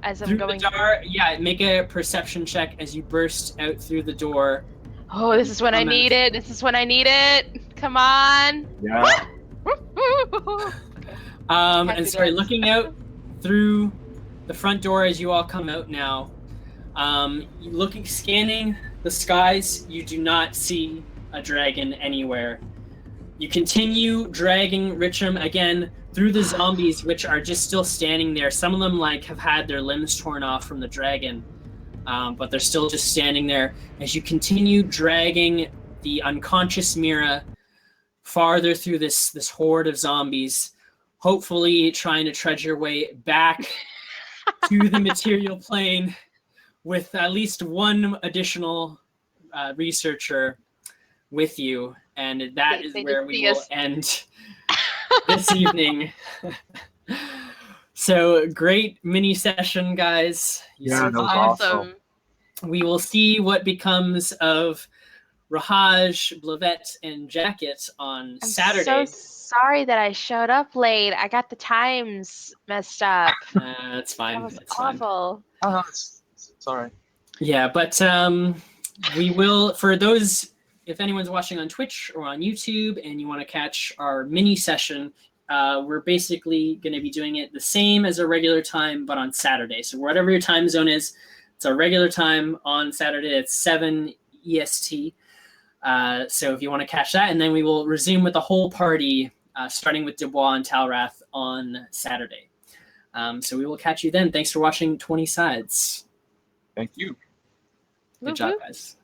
as I'm through going? the door. Yeah, make a perception check as you burst out through the door. Oh, this is when I need it. This is when I need it. Come on. Yeah. And start looking out through the front door as you all come out now. Scanning the skies, you do not see a dragon anywhere. You continue dragging Richam again through the zombies, which are just still standing there. Some of them have had their limbs torn off from the dragon, but they're still just standing there as you continue dragging the unconscious Mira farther through this horde of zombies, hopefully trying to trudge your way back to the material plane with at least one additional researcher with you. And that is where we will end this evening. So great mini session, guys. Yeah, that was awesome. We will see what becomes of Rahaj, Blivette, and Jacket on Saturday. I'm so sorry that I showed up late. I got the times messed up. That's fine. That was it's awful. Oh, it's all right. Yeah, but we will, for those, if anyone's watching on Twitch or on YouTube and you want to catch our mini session, we're basically going to be doing it the same as a regular time, but on Saturday. So whatever your time zone is, it's our regular time on Saturday. It's 7 EST. So if you want to catch that, and then we will resume with the whole party, starting with Dubois and Talrath on Saturday. So we will catch you then. Thanks for watching 20 Sides. Thank you. Good job, guys.